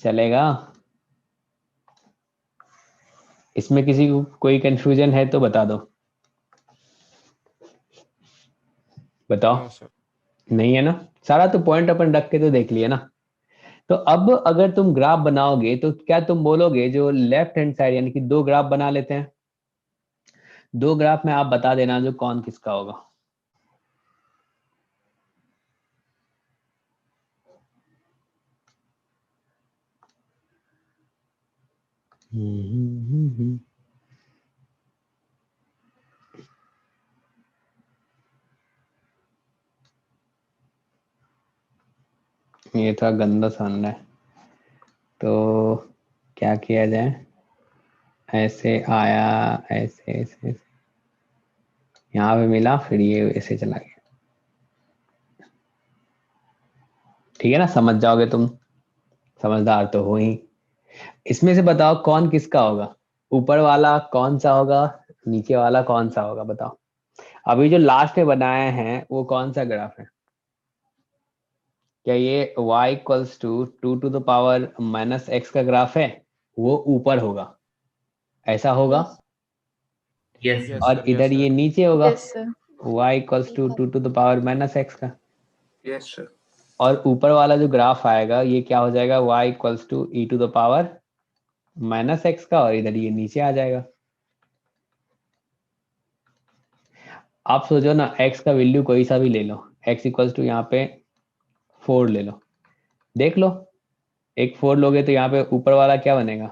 चलेगा? इसमें किसी को कोई कंफ्यूजन है तो बता दो। बताओ। No sir. नहीं है ना? सारा तो पॉइंट अपन रख के तो देख लिया ना। तो अब अगर तुम ग्राफ बनाओगे तो क्या तुम बोलोगे जो लेफ्ट हैंड साइड, यानी कि दो ग्राफ बना लेते हैं, दो ग्राफ में आप बता देना जो कौन किसका होगा। ये थोड़ा गंदा सन है, तो क्या किया जाए? ऐसे आया, ऐसे ऐसे, ऐसे। यहाँ पे मिला, फिर ये ऐसे चला गया। ठीक है ना? समझ जाओगे तुम, समझदार तो हो ही। इसमें से बताओ कौन किसका होगा, ऊपर वाला कौन सा होगा, नीचे वाला कौन सा होगा, बताओ। अभी जो लास्ट में बनाए हैं वो कौन सा ग्राफ है? क्या ये y इक्वल्स टू 2⁻⁻x का ग्राफ है? वो ऊपर होगा, ऐसा होगा। Yes. यस और सर, इधर यस ये सर। नीचे होगा, Yes, sir. y equals to 2⁻⁻x का। Yes, sir. और ऊपर वाला जो ग्राफ आएगा ये क्या हो जाएगा, y इक्वल्स टू e⁻⁻x का, और इधर ये नीचे आ जाएगा। आप सोचो ना, x का वैल्यू कोई सा भी ले लो, x इक्वल्स टू यहाँ पे 4 ले लो, देख लो। एक 4 लोगे तो यहाँ पे ऊपर वाला क्या बनेगा,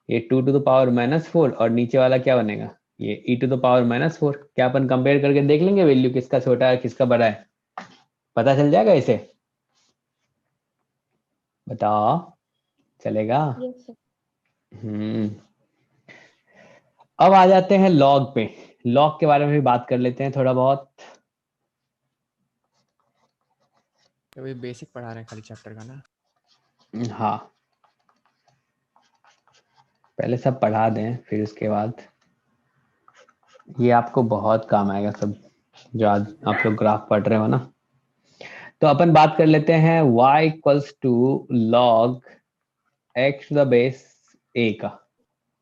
ये 2⁻⁻4, और नीचे वाला क्या बनेगा, ये e⁻⁻4। क्या अपन कंपेयर करके देख लेंगे वैल्यू किसका छोटा है किसका बड़ा है, पता चल जाएगा इसे? बताओ, चलेगा? Yes, sir. हम्म। अब आ जाते हैं लॉग पे। लॉग के बारे में भी बात कर लेते हैं थोड़ा बहुत। अभी बेसिक पढ़ा रहे हैं खाली चैप्टर का ना। हाँ, पहले सब पढ़ा दें, फिर उसके बाद ये आपको बहुत काम आएगा सब, जो आज आप लोग ग्राफ पढ़ रहे हो ना। तो अपन बात कर लेते हैं y equals to log x to the base a का।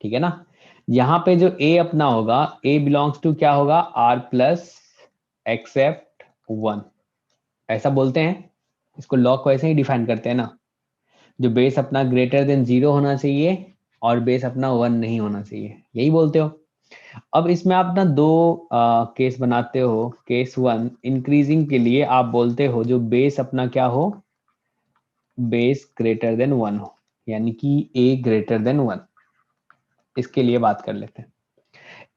ठीक है ना? यहाँ पे जो a अपना होगा, a बिलोंग्स टू क्या होगा, r प्लस एक्सेप्ट 1, ऐसा बोलते हैं। इसको लॉग को ऐसे ही डिफाइन करते हैं ना, जो बेस अपना ग्रेटर देन 0 होना चाहिए और बेस अपना 1 नहीं होना चाहिए, यही बोलते हो। अब इसमें आप ना दो केस बनाते हो। केस 1 इंक्रीजिंग के लिए आप बोलते हो जो बेस अपना क्या हो, बेस ग्रेटर देन 1 हो, यानी कि a ग्रेटर देन 1। इसके लिए बात कर लेते हैं।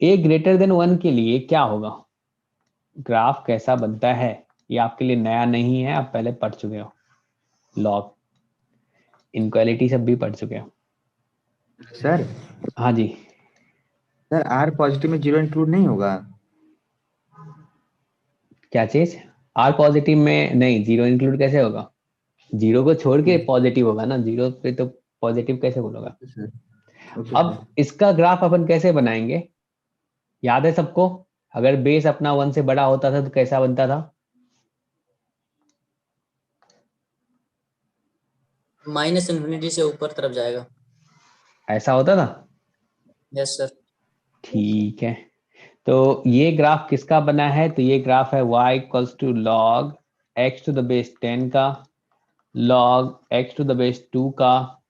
a ग्रेटर देन 1 के लिए क्या होगा, ग्राफ कैसा बनता है, ये आपके लिए नया नहीं है, आप पहले पढ़ चुके हो। लॉग, इनक्वालिटी सब भी पढ़ चुके हो। सर हाँ जी। सर आर पॉजिटिव में जीरो इंक्लूड नहीं होगा? क्या चीज? आर पॉजिटिव में नहीं, जीरो इंक्लूड कैसे होगा? जीरो को छोड़ के पॉजिटिव होगा ना, जीरो पे तो पॉजिटिव कैसे बोलोगा? सर ओके अब सर। इसका ग्राफ अपन कैसे बनाएंगे, याद है सबको? अगर बेस अपना 1 से बड़ा होता था तो कैसा बनता था? माइनस इन्फिनिटी से ऊपर तरफ जाएगा। ऐसा होता था? Yes sir. ठीक है। तो ये ग्राफ किसका बना है, तो ये ग्राफ है y equals to log x to the base 10 का, log x to the base 2 का,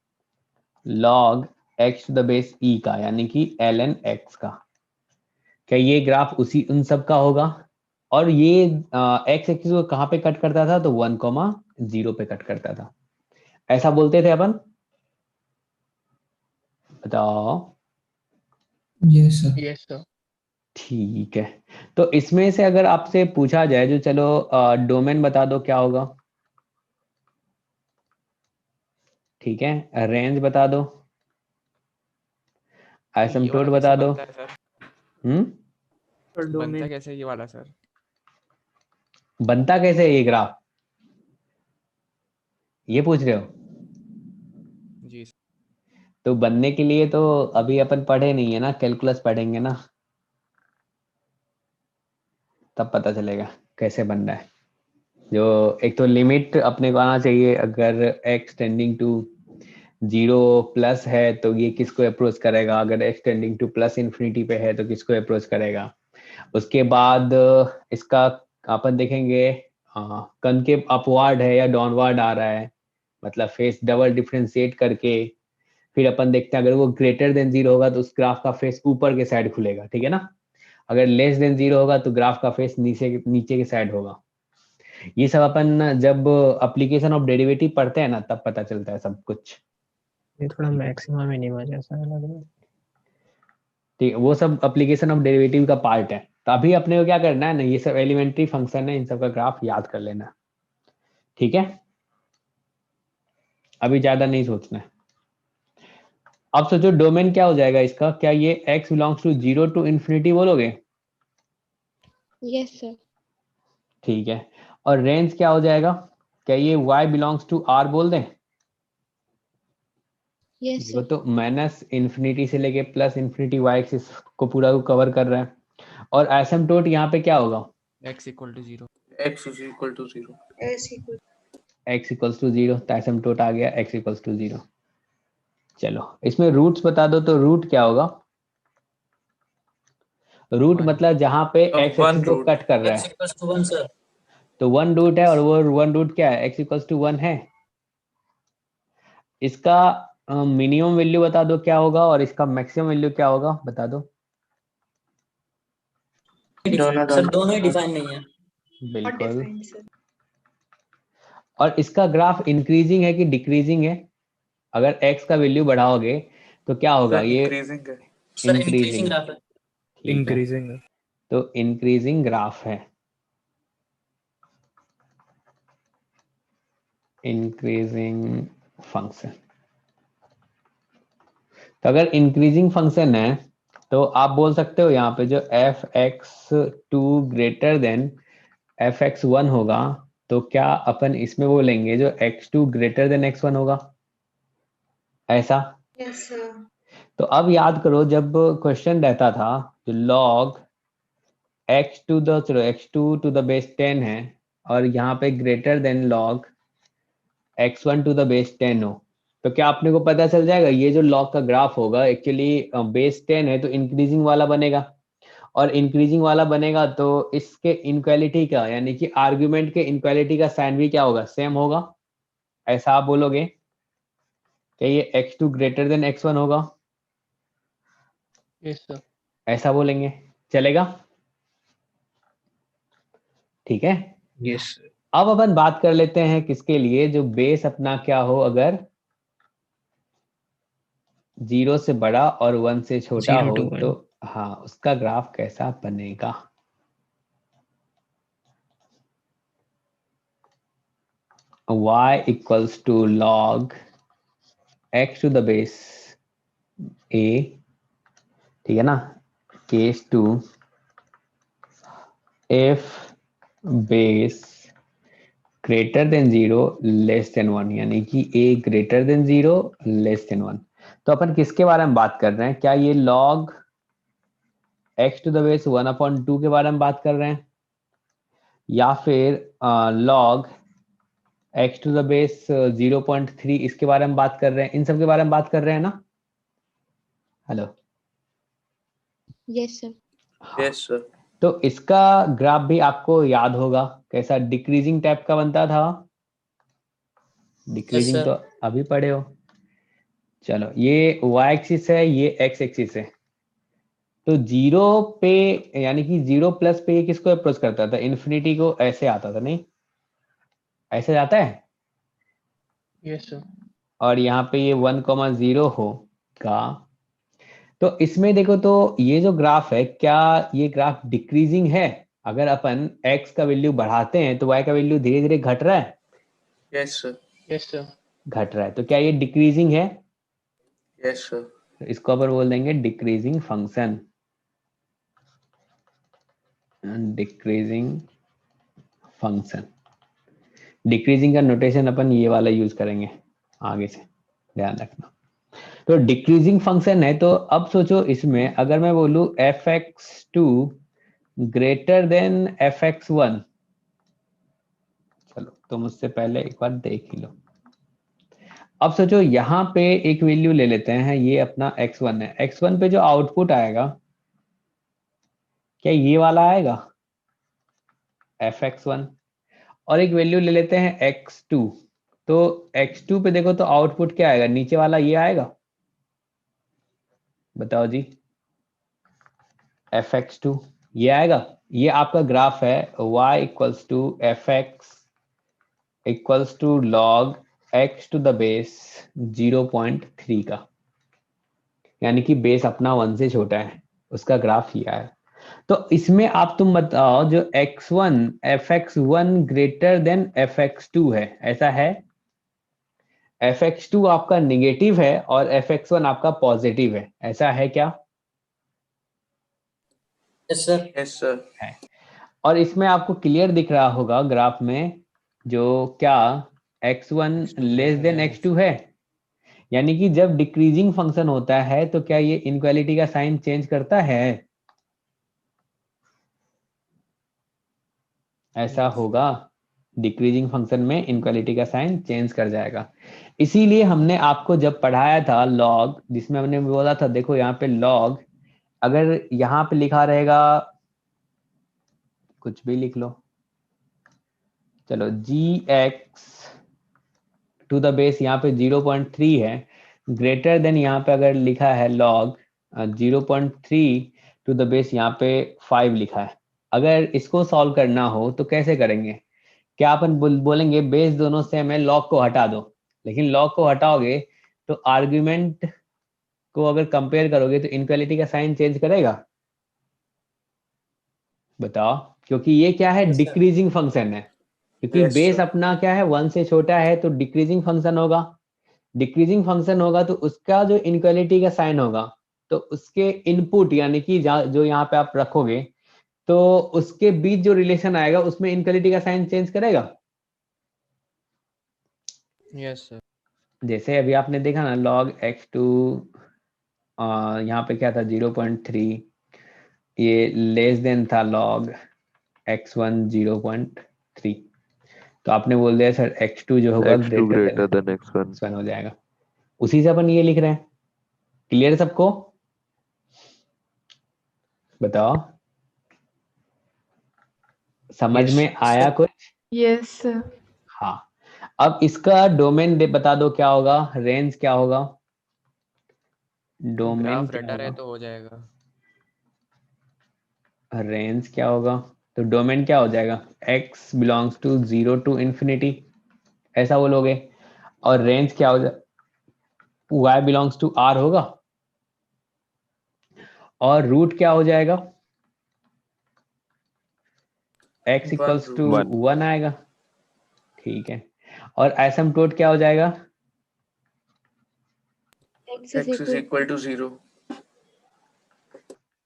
log x to the base e का, यानी कि ln x का। क्या ये ग्राफ उसी उन सब का होगा? और ये x एक्सिस को कहाँ पे कट करता था, तो 1,0 पे कट करता था, ऐसा बोलते थे अपन। बताओ। Yes sir. Yes sir. ठीक है। तो इसमें से अगर आपसे पूछा जाए, जो चलो डोमेन बता दो क्या होगा। ठीक है, रेंज बता दो, ये एसिम्पटोट वाला कैसे बता दो। बनता है सर? बनता कैसे है ये वाला सर? बनता कैसे है ये ग्राफ, ये पूछ रहे हो? जी सर। तो बनने के लिए तो अभी अपन पढ़े नहीं है ना, कैलकुलस पढ़ेंगे ना। तब पता चलेगा कैसे बन रहा है। जो एक तो लिमिट अपने को आना चाहिए, अगर x टेंडिंग टू 0 प्लस है तो ये किसको अप्रोच करेगा, अगर x tending to plus infinity पे है तो किसको अप्रोच करेगा। उसके बाद इसका अपन देखेंगे कनकेव अपवार्ड है या डाउनवर्ड आ रहा है, मतलब फेस डबल डिफरेंशिएट करके फिर अपन देखते हैं अगर वो ग्रेटर देन 0 होगा तो उस ग्राफ का फेस ऊपर के साइड खुलेगा, ठीक है ना। अगर लेस देन 0 होगा तो ग्राफ का फेस नीचे के साइड होगा। ये सब अपन जब एप्लीकेशन ऑफ डेरिवेटिव पढ़ते हैं ना तब पता चलता है सब कुछ। ये थोड़ा मैक्सिमम मिनिमा जैसा लग रहा है। ठीक है, वो सब एप्लीकेशन ऑफ डेरिवेटिव का पार्ट है। तो अभी अपने को क्या करना है ना, ये सब एलिमेंट्री फंक्शन है, इन सब का ग्राफ याद कर लेना, ठीक है। अभी ज्यादा नहीं सोचना है। अब सोचो डोमेन क्या हो जाएगा इसका, क्या ये x belongs to 0 to infinity बोलोगे? Yes sir. ठीक है, और रेंज क्या हो जाएगा, क्या ये y बिलोंग्स टू r बोल दें? यस वो सर। तो माइनस इन्फिनिटी से लेके प्लस इन्फिनिटी y एक्सिस को पूरा को कवर कर रहा है। और एसिम्पटोट यहाँ पे क्या होगा? x equal to 0। x is equal to 0. x equals to 0, तो एसिम्पटोट आ गया x इक्वल्स टू 0। चलो इसमें रूट्स बता दो, तो रूट क्या होगा? Root One. मतलब जहां पे x one एक्सिस को root. कट कर रहा x है, equals to 1 sir. तो 1 रूट है, और वो 1 रूट क्या है, x इक्वल्स टू 1 है। इसका मिनिमम वैल्यू बता दो क्या होगा, और इसका मैक्सिमम वैल्यू क्या होगा बता दो। सर दोनों ही डिफाइन नहीं है। बिल्कुल। और इसका ग्राफ इंक्रीजिंग है कि डिक्रीजिंग है? अगर x का वैल्यू बढ़ाओगे तो क्या होगा, ये इंक्रीजिंग है सर, इंक्रीजिंग ग्राफ है। ठीक है, इंक्रीजिंग है। तो इंक्रीजिंग ग्राफ है, इंक्रीजिंग फंक्शन। तो अगर इंक्रीजिंग फंक्शन है तो आप बोल सकते हो यहाँ पे जो fx2 ग्रेटर देन fx1 होगा, तो क्या अपन इसमें बोलेंगे जो x2 ग्रेटर देन x1 होगा, ऐसा? Yes sir. तो अब याद करो जब क्वेश्चन रहता था जो log x2 to the base 10 है, और यहाँ पे greater than log x1 to the base 10 हो, तो क्या आपने को पता चल जाएगा ये जो log का ग्राफ होगा एक्चुअली बेस 10 है तो इंक्रीजिंग वाला बनेगा, और इंक्रीजिंग वाला बनेगा तो इसके इनक्वालिटी का यानी कि आर्गुमेंट के इनक्वालिटी का साइन भी क्या होगा, सेम होगा, ऐसा आप बोलोगे? क्या ये x2 ग्रेटर देन x1 होगा? Yes sir. ऐसा बोलेंगे, चलेगा? ठीक है। यस। अब अपन बात कर लेते हैं किसके लिए, जो बेस अपना क्या हो, अगर 0 से बड़ा और 1 से छोटा 0 हो to 1. तो हाँ उसका ग्राफ कैसा बनेगा। y equals to log x to the base a, ठीक है ना, case 2 if base greater than 0 less than 1, यानी कि a greater than 0 less than 1। तो अपन किसके बारे में बात कर रहे हैं, क्या ये log x to the base 1/2 के बारे में बात कर रहे हैं, या फिर log x to the base 0.3 इसके बारे में बात कर रहे हैं, इन सब के बारे में बात कर रहे हैं ना। Hello. Yes sir. Yes sir. तो इसका ग्राफ भी आपको याद होगा कैसा, डिक्रीजिंग टाइप का बनता था। Decreasing sir. तो अभी पढ़े हो। चलो ये y एक्सिस है, ये x एक्सिस है, तो 0 पे यानी कि 0 प्लस पे ये किसको अप्रोच करता था, इन्फिनिटी को, ऐसे आता था, नहीं ऐसे जाता है। Yes sir. और यहाँ पे ये 1,0 होगा, तो इसमें देखो तो ये जो ग्राफ है क्या ये ग्राफ डिक्रीजिंग है, अगर अपन x का वैल्यू बढ़ाते हैं तो y का वैल्यू धीरे धीरे घट रहा है। Yes sir. Yes sir. घट रहा है, तो क्या ये डिक्रीजिंग है? Yes sir. तो इसको अपन बोल देंगे decreasing function, decreasing function. Decreasing का नोटेशन अपन ये वाला यूज करेंगे आगे से, ध्यान रखना। तो डिक्रीजिंग फंक्शन है, तो अब सोचो इसमें अगर मैं बोलूं fx2 ग्रेटर देन fx1। चलो तो मुझसे पहले एक बार देख ही लो। अब सोचो यहाँ पे एक वैल्यू ले लेते हैं, ये अपना x1 है। x1 पे जो आउटपुट आएगा क्या ये वाला आएगा fx1, और एक वैल्यू ले लेते हैं x2। तो x2 पे देखो तो आउटपुट क्या आएगा, नीचे वाला ये आएगा, बताओ जी, fx2 ये आएगा। ये आपका ग्राफ है y equals to fx equals to log x to the base 0.3 का, यानी कि बेस अपना 1 से छोटा है, उसका ग्राफ ये है। तो इसमें आप तुम बताओ जो x1 fx1 greater than fx2 है, ऐसा है? fx2 आपका निगेटिव है और fx1 आपका पॉजिटिव है, ऐसा है क्या? Yes sir. Yes sir. है। और इसमें आपको क्लियर दिख रहा होगा ग्राफ में जो क्या x1 लेस देन x2 है, यानी कि जब डिक्रीजिंग फंक्शन होता है तो क्या ये इनक्वालिटी का साइन चेंज करता है? ऐसा होगा, डिक्रीजिंग फंक्शन में इनक्वालिटी का साइन चेंज कर जाएगा। इसीलिए हमने आपको जब पढ़ाया था लॉग, जिसमें हमने बोला था देखो यहाँ पे लॉग, अगर यहाँ पे लिखा रहेगा कुछ भी लिख लो, चलो gx टू द बेस यहाँ पे 0.3 है, ग्रेटर देन यहाँ पे अगर लिखा है लॉग 0.3 टू द बेस यहाँ पे 5 लिखा है। अगर इसको सॉल्व करना हो तो कैसे करेंगे? क्या अपन बोलेंगे बेस दोनों सेम है, लॉग को हटा दो, लेकिन लॉग को हटाओगे तो आर्ग्यूमेंट को अगर कंपेयर करोगे तो इनक्वालिटी का साइन चेंज करेगा? बताओ, क्योंकि ये क्या है, डिक्रीजिंग फंक्शन है, क्योंकि Yes, बेस sir. अपना क्या है 1 से छोटा है, तो डिक्रीजिंग फंक्शन होगा। डिक्रीजिंग फंक्शन होगा तो उसका जो इनक्वालिटी का साइन होगा, तो उसके इनपुट यानी कि जो यहाँ पे आप रखोगे तो उसके बीच जो रिलेशन आएगा उसमें इनक्वालिटी का साइन चेंज करेगा। Yes sir. जैसे अभी आपने देखा ना log x2 यहाँ पे क्या था 0.3, ये लेस देन था log x1 0.3, तो आपने बोल दिया सर x2 जो होगा x2 greater than x1। x1 हो जाएगा। उसी से अपन ये लिख रहे हैं। क्लियर सबको? बताओ, समझ Yes, में आया कुछ? Yes, sir. हाँ, अब इसका डोमेन बता दो क्या होगा, रेंज क्या होगा, डोमेन ग्राफ क्या रटा रहे होगा, तो हो जाएगा। रेंज क्या होगा, तो डोमेन क्या हो जाएगा, x belongs to 0 to infinity, ऐसा बोलोगे। और रेंज क्या हो जाए, y बिलोंग्स टू r होगा, और रूट क्या हो जाएगा, x इक्वल्स टू 1 आएगा, ठीक है। और एसिम्पटोट क्या हो जाएगा, X X is equal to 0.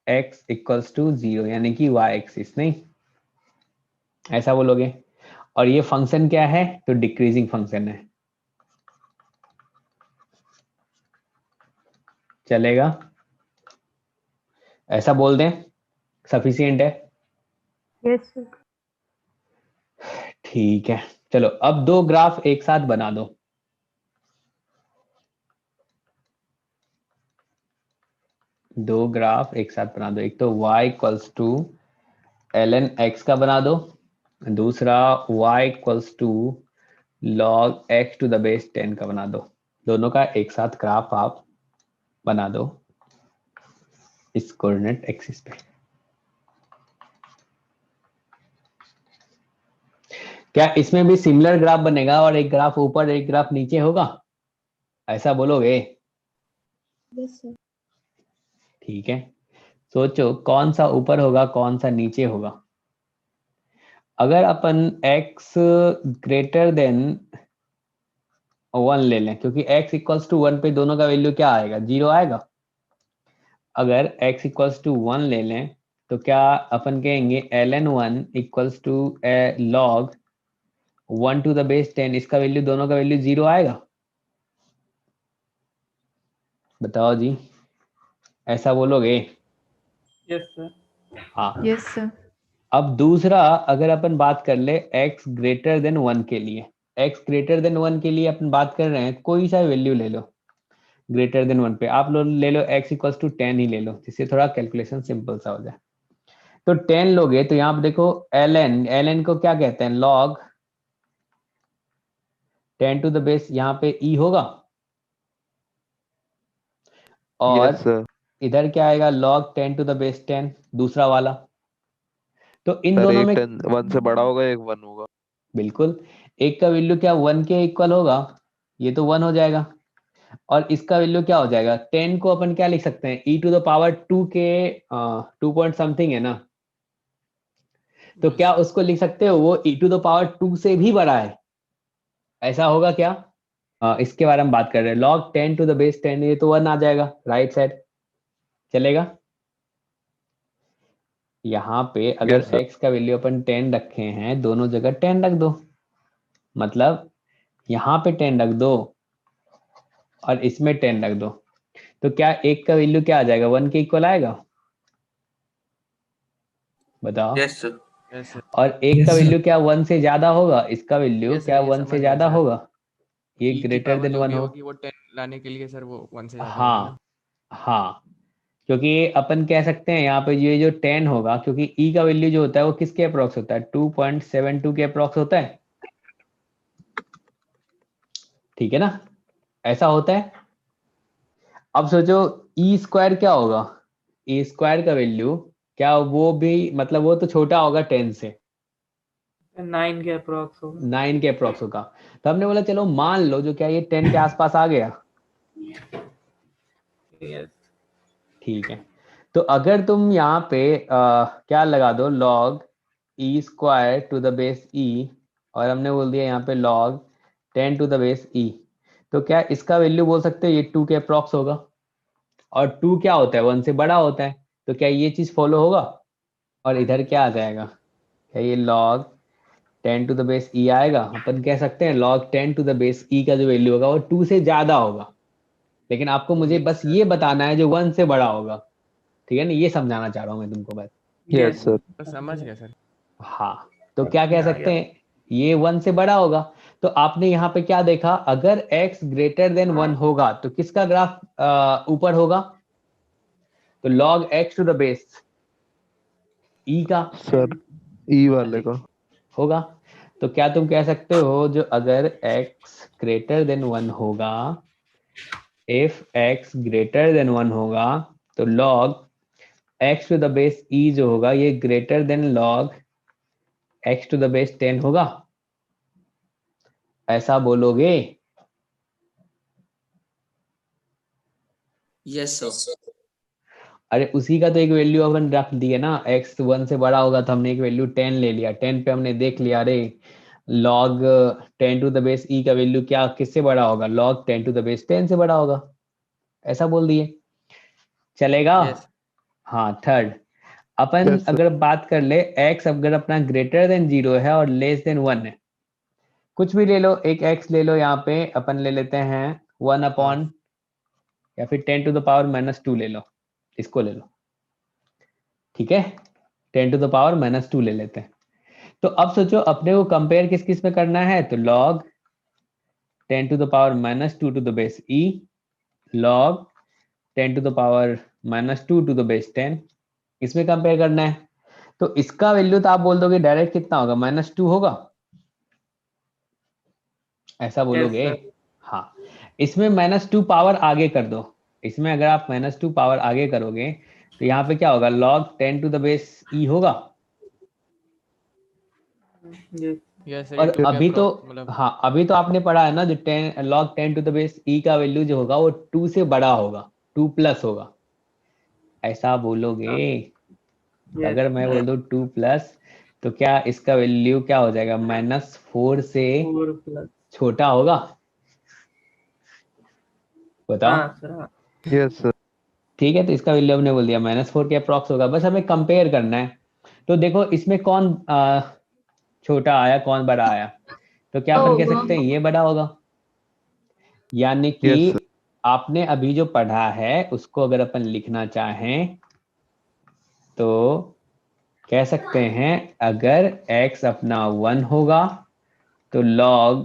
x equals to 0, यानी कि y एक्सिस, नहीं ऐसा बोलोगे। और ये फंक्शन क्या है, तो डिक्रीजिंग फंक्शन है, चलेगा, ऐसा बोल दें, सफिशिएंट है? Yes, sir. ठीक है, चलो अब दो ग्राफ एक साथ बना दो। दो ग्राफ एक साथ बना दो, एक तो y equals to ln x का बना दो, दूसरा y equals to log x to the base 10 का बना दो। दोनों का एक साथ ग्राफ आप बना दो इस कोऑर्डिनेट एक्सिस पे। क्या इसमें भी सिमिलर ग्राफ बनेगा और एक ग्राफ ऊपर एक ग्राफ नीचे होगा, ऐसा बोलोगे? Yes, sir. ठीक है, सोचो कौन सा ऊपर होगा कौन सा नीचे होगा। अगर अपन x ग्रेटर देन 1 ले लें, क्योंकि x इक्वल्स टू 1 पे दोनों का वैल्यू क्या आएगा, 0 आएगा। अगर x इक्वल्स टू 1 ले लें तो क्या अपन कहेंगे ln1 equals to log 1 to the base 10, इसका वैल्यू दोनों का वैल्यू 0 आएगा। बताओ जी, ऐसा बोलोगे? Yes, sir. हाँ। Yes, sir. अब दूसरा अगर अपन बात कर ले x ग्रेटर देन 1 के लिए, x ग्रेटर देन 1 के लिए अपन बात कर रहे हैं, कोई सा वैल्यू ले लो ग्रेटर देन 1 पे, आप लोग ले लो x इक्वल्स टू 10 ही ले लो, जिससे थोड़ा कैलकुलेशन सिंपल सा हो जाए। तो 10 लोगे तो यहाँ पे देखो ln को क्या कहते हैं, log 10 टू द बेस यहाँ पे e होगा, और यस सर। इधर क्या आएगा log 10 टू द बेस 10 दूसरा वाला। तो इन सर दोनों एक में 10 1 से बड़ा होगा, एक 1 होगा। बिल्कुल, एक का वैल्यू क्या 1 के इक्वल होगा, ये तो 1 हो जाएगा, और इसका वैल्यू क्या हो जाएगा 10 को अपन क्या लिख सकते हैं e टू द पावर 2 के 2 पॉइंट समथिंग है ना, तो क्या उसको लिख सकते हो वो e टू द पावर 2 से भी बड़ा है, ऐसा होगा क्या? इसके बारे में बात कर रहे हैं, log 10 टू द बेस 10, ये तो 1 आ जाएगा राइट साइड, चलेगा? यहाँ पे अगर Yes, sir. x का वैल्यू अपन 10 रखे हैं, दोनों जगह 10 रख दो, मतलब यहाँ पे 10 रख दो और इसमें 10 रख दो, तो क्या एक का वैल्यू क्या आ जाएगा 1 के इक्वल आएगा, बताओ? Yes, sir. Yes sir. और एक का वैल्यू क्या 1 से ज्यादा होगा, इसका वैल्यू Yes, sir, क्या ये 1 समझ से गया ज्यादा सर। होगा, ये e की ग्रेटर पावर देन जो 1 भी हो। होगी वो 10 लाने के लिए सर वो 1 से ज्यादा होगी ना। हाँ हाँ, क्योंकि अपन कह सकते हैं यहाँ पे ये जो 10 होगा, क्योंकि e का वैल्यू जो होता है वो किसके अप्रोक्स होता है, 2.72 के अप्रोक्स होता है, ठीक है ना, ऐसा होता है। अब सोचो ई स्क्वायर क्या होगा, ई स्क्वायर का वैल्यू क्या वो भी, मतलब वो तो छोटा होगा 10 से, 9 के अप्रॉक्स होगा। 9 के अप्रोक्स होगा, तो हमने बोला चलो मान लो जो क्या ये 10 के आसपास आ गया, यस। ठीक है। तो अगर तुम यहाँ पे क्या लगा दो log e square to the base e, और हमने बोल दिया यहाँ पे log 10 to the base e, तो क्या इसका वैल्यू बोल सकते हैं ये 2 के अप्रोक्स होगा, और 2 क्या होता है 1 से बड़ा होता है, तो क्या ये चीज फॉलो होगा? और इधर क्या आ जाएगा, क्या ये log 10 टू द बेस ई आएगा, अपन कह सकते हैं log 10 टू द बेस ई का जो वैल्यू होगा वो 2 से ज्यादा होगा, लेकिन आपको मुझे बस ये बताना है जो 1 से बड़ा होगा, ठीक है ना, ये समझाना चाह रहा हूँ मैं तुमको बस। Yes, sir. तो समझ गया सर। हाँ, तो क्या कह सकते हैं, ये 1 से बड़ा होगा, तो आपने यहाँ पे क्या देखा, अगर x ग्रेटर देन 1 होगा तो किसका ग्राफ ऊपर होगा, तो log x to the base e का सर ई वाले का। होगा। तो क्या तुम कह सकते हो जो अगर x ग्रेटर देन 1 होगा, इफ x ग्रेटर देन 1 होगा, तो log x to the base e जो होगा ये greater than log x to the base 10 होगा, ऐसा बोलोगे? Yes, sir. अरे उसी का तो एक वैल्यू अपन रख दिए ना, x 1 से बड़ा होगा तो हमने एक वैल्यू 10 ले लिया, 10 पे हमने देख लिया अरे log 10 to the base e का वैल्यू क्या किससे बड़ा होगा, log 10 टू द बेस 10 से बड़ा होगा, ऐसा बोल दिए, चलेगा? Yes. हाँ, थर्ड अपन Yes, sir. अगर बात कर ले x अगर अपना ग्रेटर देन 0 है और लेस देन 1 है, कुछ भी ले लो, एक x ले लो, यहाँ पे अपन ले लेते हैं 1 अपॉन या फिर 10 टू द पावर माइनस 2 ले लो, इसको ले लो, ठीक है, 10 टू द पावर माइनस 2 ले लेते हैं। तो अब सोचो अपने को कंपेयर किस किस में करना है, तो log 10 to the power minus 2 to the base e, log 10 to the power minus 2 to the base 10, इसमें कंपेयर करना है। तो इसका वैल्यू तो आप बोल दोगे डायरेक्ट कितना होगा, -2 होगा, ऐसा बोलोगे? हाँ, इसमें -2 पावर आगे कर दो, इसमें अगर आप -2 पावर आगे करोगे तो यहाँ पे क्या होगा, log 10 to the base e होगा, Yes, sir, और ये 2 के अभी तो approx मतलब हाँ, अभी तो आपने पढ़ा है ना जो 10 log 10 to the base e का वैल्यू जो होगा वो 2 से बड़ा होगा, 2 प्लस होगा, ऐसा बोलोगे? अगर मैं बोल दूं 2 प्लस, तो क्या इसका वैल्यू क्या हो जाएगा, -4 से छोटा होगा, बताओ? Yes, sir. ठीक है, तो इसका वैल्यू हमने बोल दिया -4 के अप्रॉक्स होगा, बस हमें कंपेयर करना है। तो देखो इसमें कौन छोटा आया कौन बड़ा आया, तो क्या अपन कह सकते हैं ये बड़ा होगा, यानी कि Yes, sir. आपने अभी जो पढ़ा है उसको अगर अपन लिखना चाहें तो कह सकते हैं अगर x अपना 1 होगा तो log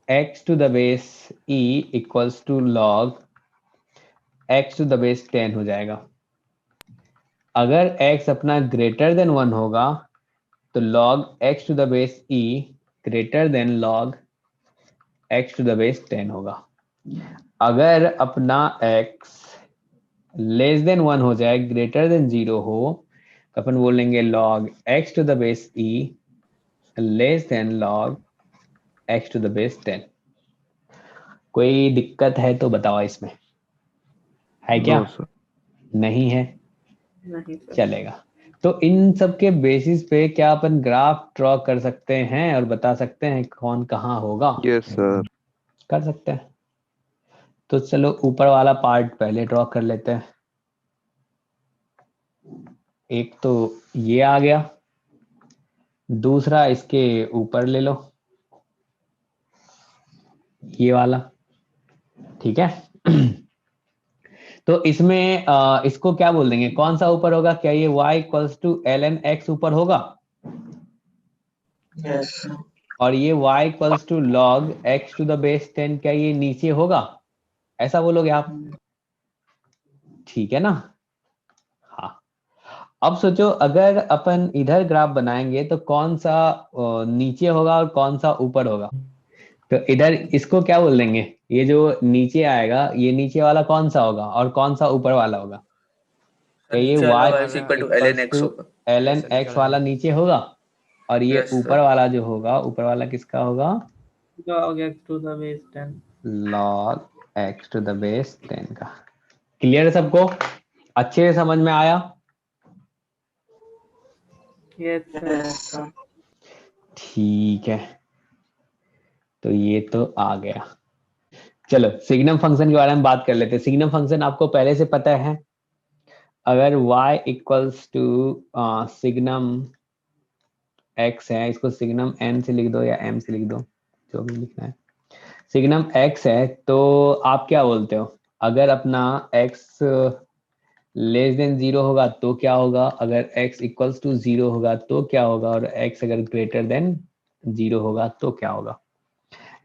x to the base e equals to log x to the base 10 हो जाएगा। अगर x अपना ग्रेटर देन 1 होगा तो log x to the base e greater than log x to the base 10 होगा। अगर अपना x लेस देन 1 हो जाए, ग्रेटर देन 0 हो, तो अपन बोलेंगे log x to the base e less than log x to the base 10। कोई दिक्कत है तो बताओ इसमें, है क्या? No sir. नहीं है, नहीं सर। चलेगा। तो इन सब के बेसिस पे क्या अपन ग्राफ ड्रॉ कर सकते हैं और बता सकते हैं कौन कहाँ होगा? Yes sir. कर सकते हैं। तो चलो ऊपर वाला पार्ट पहले ड्रॉ कर लेते हैं। एक तो ये आ गया, दूसरा इसके ऊपर ले लो, ये वाला, ठीक है। तो इसमें इसको क्या बोल देंगे, कौन सा ऊपर होगा? क्या ये y equals to ln x ऊपर होगा? Yes. और ये y equals to log x to the base 10 क्या ये नीचे होगा? ऐसा बोलोगे आप, ठीक है ना? हाँ। अब सोचो अगर अपन इधर ग्राफ बनाएंगे तो कौन सा नीचे होगा और कौन सा ऊपर होगा? तो इधर इसको क्या बोल देंगे, ये जो नीचे आएगा ये नीचे वाला कौन सा होगा और कौन सा ऊपर वाला होगा? क्या ये नीचे वाला y y equal to ln x होगा। ln x वाला नीचे होगा और ये Yes, sir. ऊपर वाला जो होगा, ऊपर वाला किसका होगा? log x to the base 10। log x to the base 10 का। क्लियर है सबको? अच्छे से समझ में आया? Yes sir. ठीक है, तो ये तो आ गया। चलो सिग्नम फंक्शन के बारे में बात कर लेते हैं। सिग्नम फंक्शन आपको पहले से पता है, अगर y equals to signum x है, इसको सिग्नम n से लिख दो या m से लिख दो, जो भी लिखना है। सिग्नम x है तो आप क्या बोलते हो, अगर अपना x लेस देन 0 होगा तो क्या होगा, अगर x इक्वल्स टू 0 होगा तो क्या होगा, और x अगर ग्रेटर देन 0 होगा तो क्या होगा?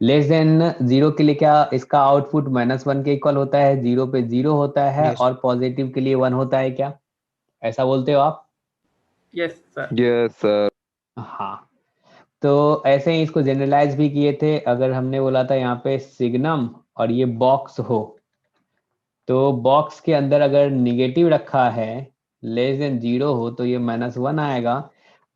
लेस देन 0 के लिए क्या इसका आउटपुट -1 के इक्वल होता है, 0 पे 0 होता है, Yes. और पॉजिटिव के लिए 1 होता है क्या? ऐसा बोलते हो आप? Yes sir. Yes sir. हाँ। तो ऐसे ही इसको जनरलाइज भी किए थे। अगर हमने बोला था यहाँ पे सिग्नम और ये बॉक्स हो, तो बॉक्स के अंदर अगर निगेटिव रखा है, लेस देन 0 हो तो ये -1 आएगा,